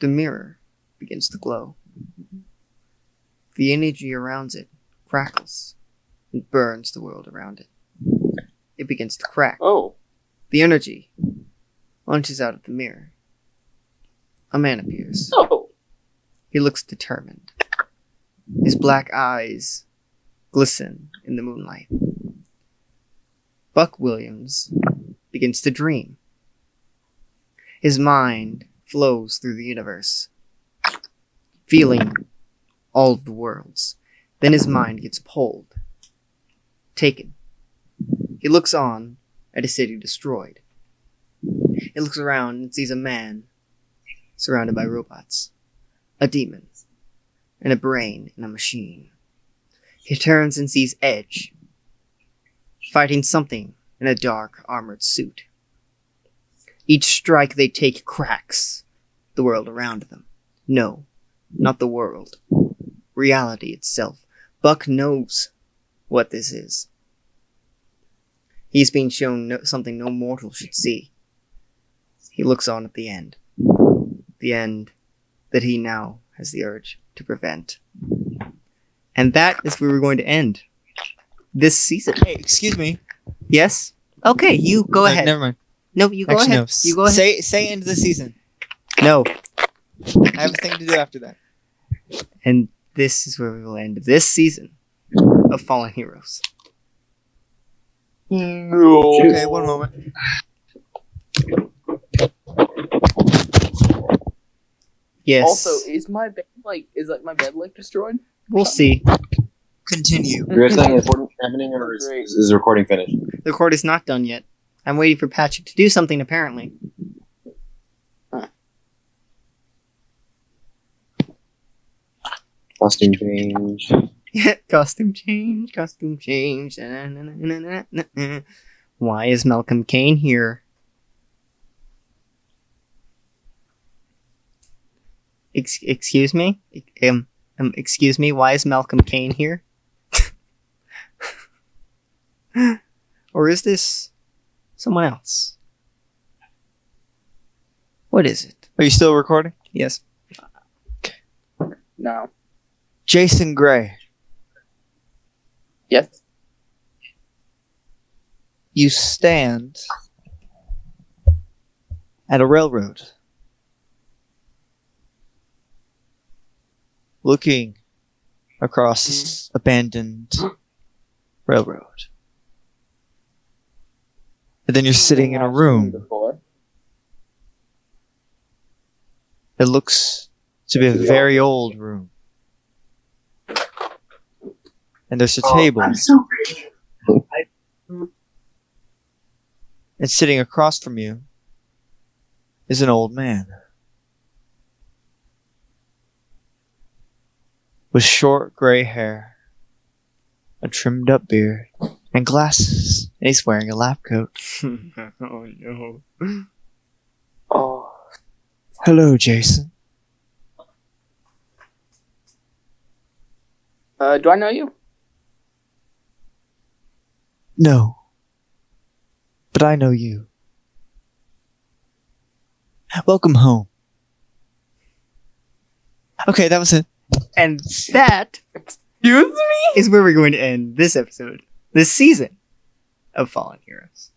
The mirror begins to glow. The energy around it crackles and burns the world around it. It begins to crack. Oh. The energy launches out of the mirror. A man appears. Oh. He looks determined. His black eyes glisten in the moonlight. Buck Williams begins to dream. His mind flows through the universe, feeling all of the worlds. Then his mind gets pulled, taken. He looks on at a city destroyed. He looks around and sees a man surrounded by robots, a demon, and a brain in a machine. He turns and sees Edge fighting something in a dark armored suit. Each strike they take cracks the world around them. No, not the world. Reality itself. Buck knows what this is. He's being shown something no mortal should see. He looks on at the end. The end that he now has the urge to prevent. And that is where we're going to end this season. Hey, excuse me. Yes? Okay, you go ahead. Never mind. No, you go Actually, ahead. no. You go ahead. Say end of the season. No. I have a thing to do after that. And this is where we will end this season of Fallen Heroes. No. Okay, one moment. Yes. Also, is my bed my bed destroyed? We'll see. Continue. Is there something important happening, or is the recording finished? The record is not done yet. I'm waiting for Patrick to do something, apparently. Costume change. Costume change, costume change. Na-na-na-na-na-na. Why is Malcolm Kane here? Excuse me? Excuse me, why is Malcolm Kane here? Or is this someone else? What is it? Are you still recording? Yes. No. Jason Gray. Yes. You stand at a railroad, looking across this abandoned railroad. And then you're sitting in a room Before. It looks to be a very old room. And there's a table. I'm so rich. And sitting across from you is an old man. With short gray hair, a trimmed up beard, and glasses. And he's wearing a lab coat. Oh no. Oh, Hello, Jason. do I know you? No. But I know you. Welcome home. Okay, that was it. And that Excuse me? is where we're going to end this episode, this season of Fallen Heroes.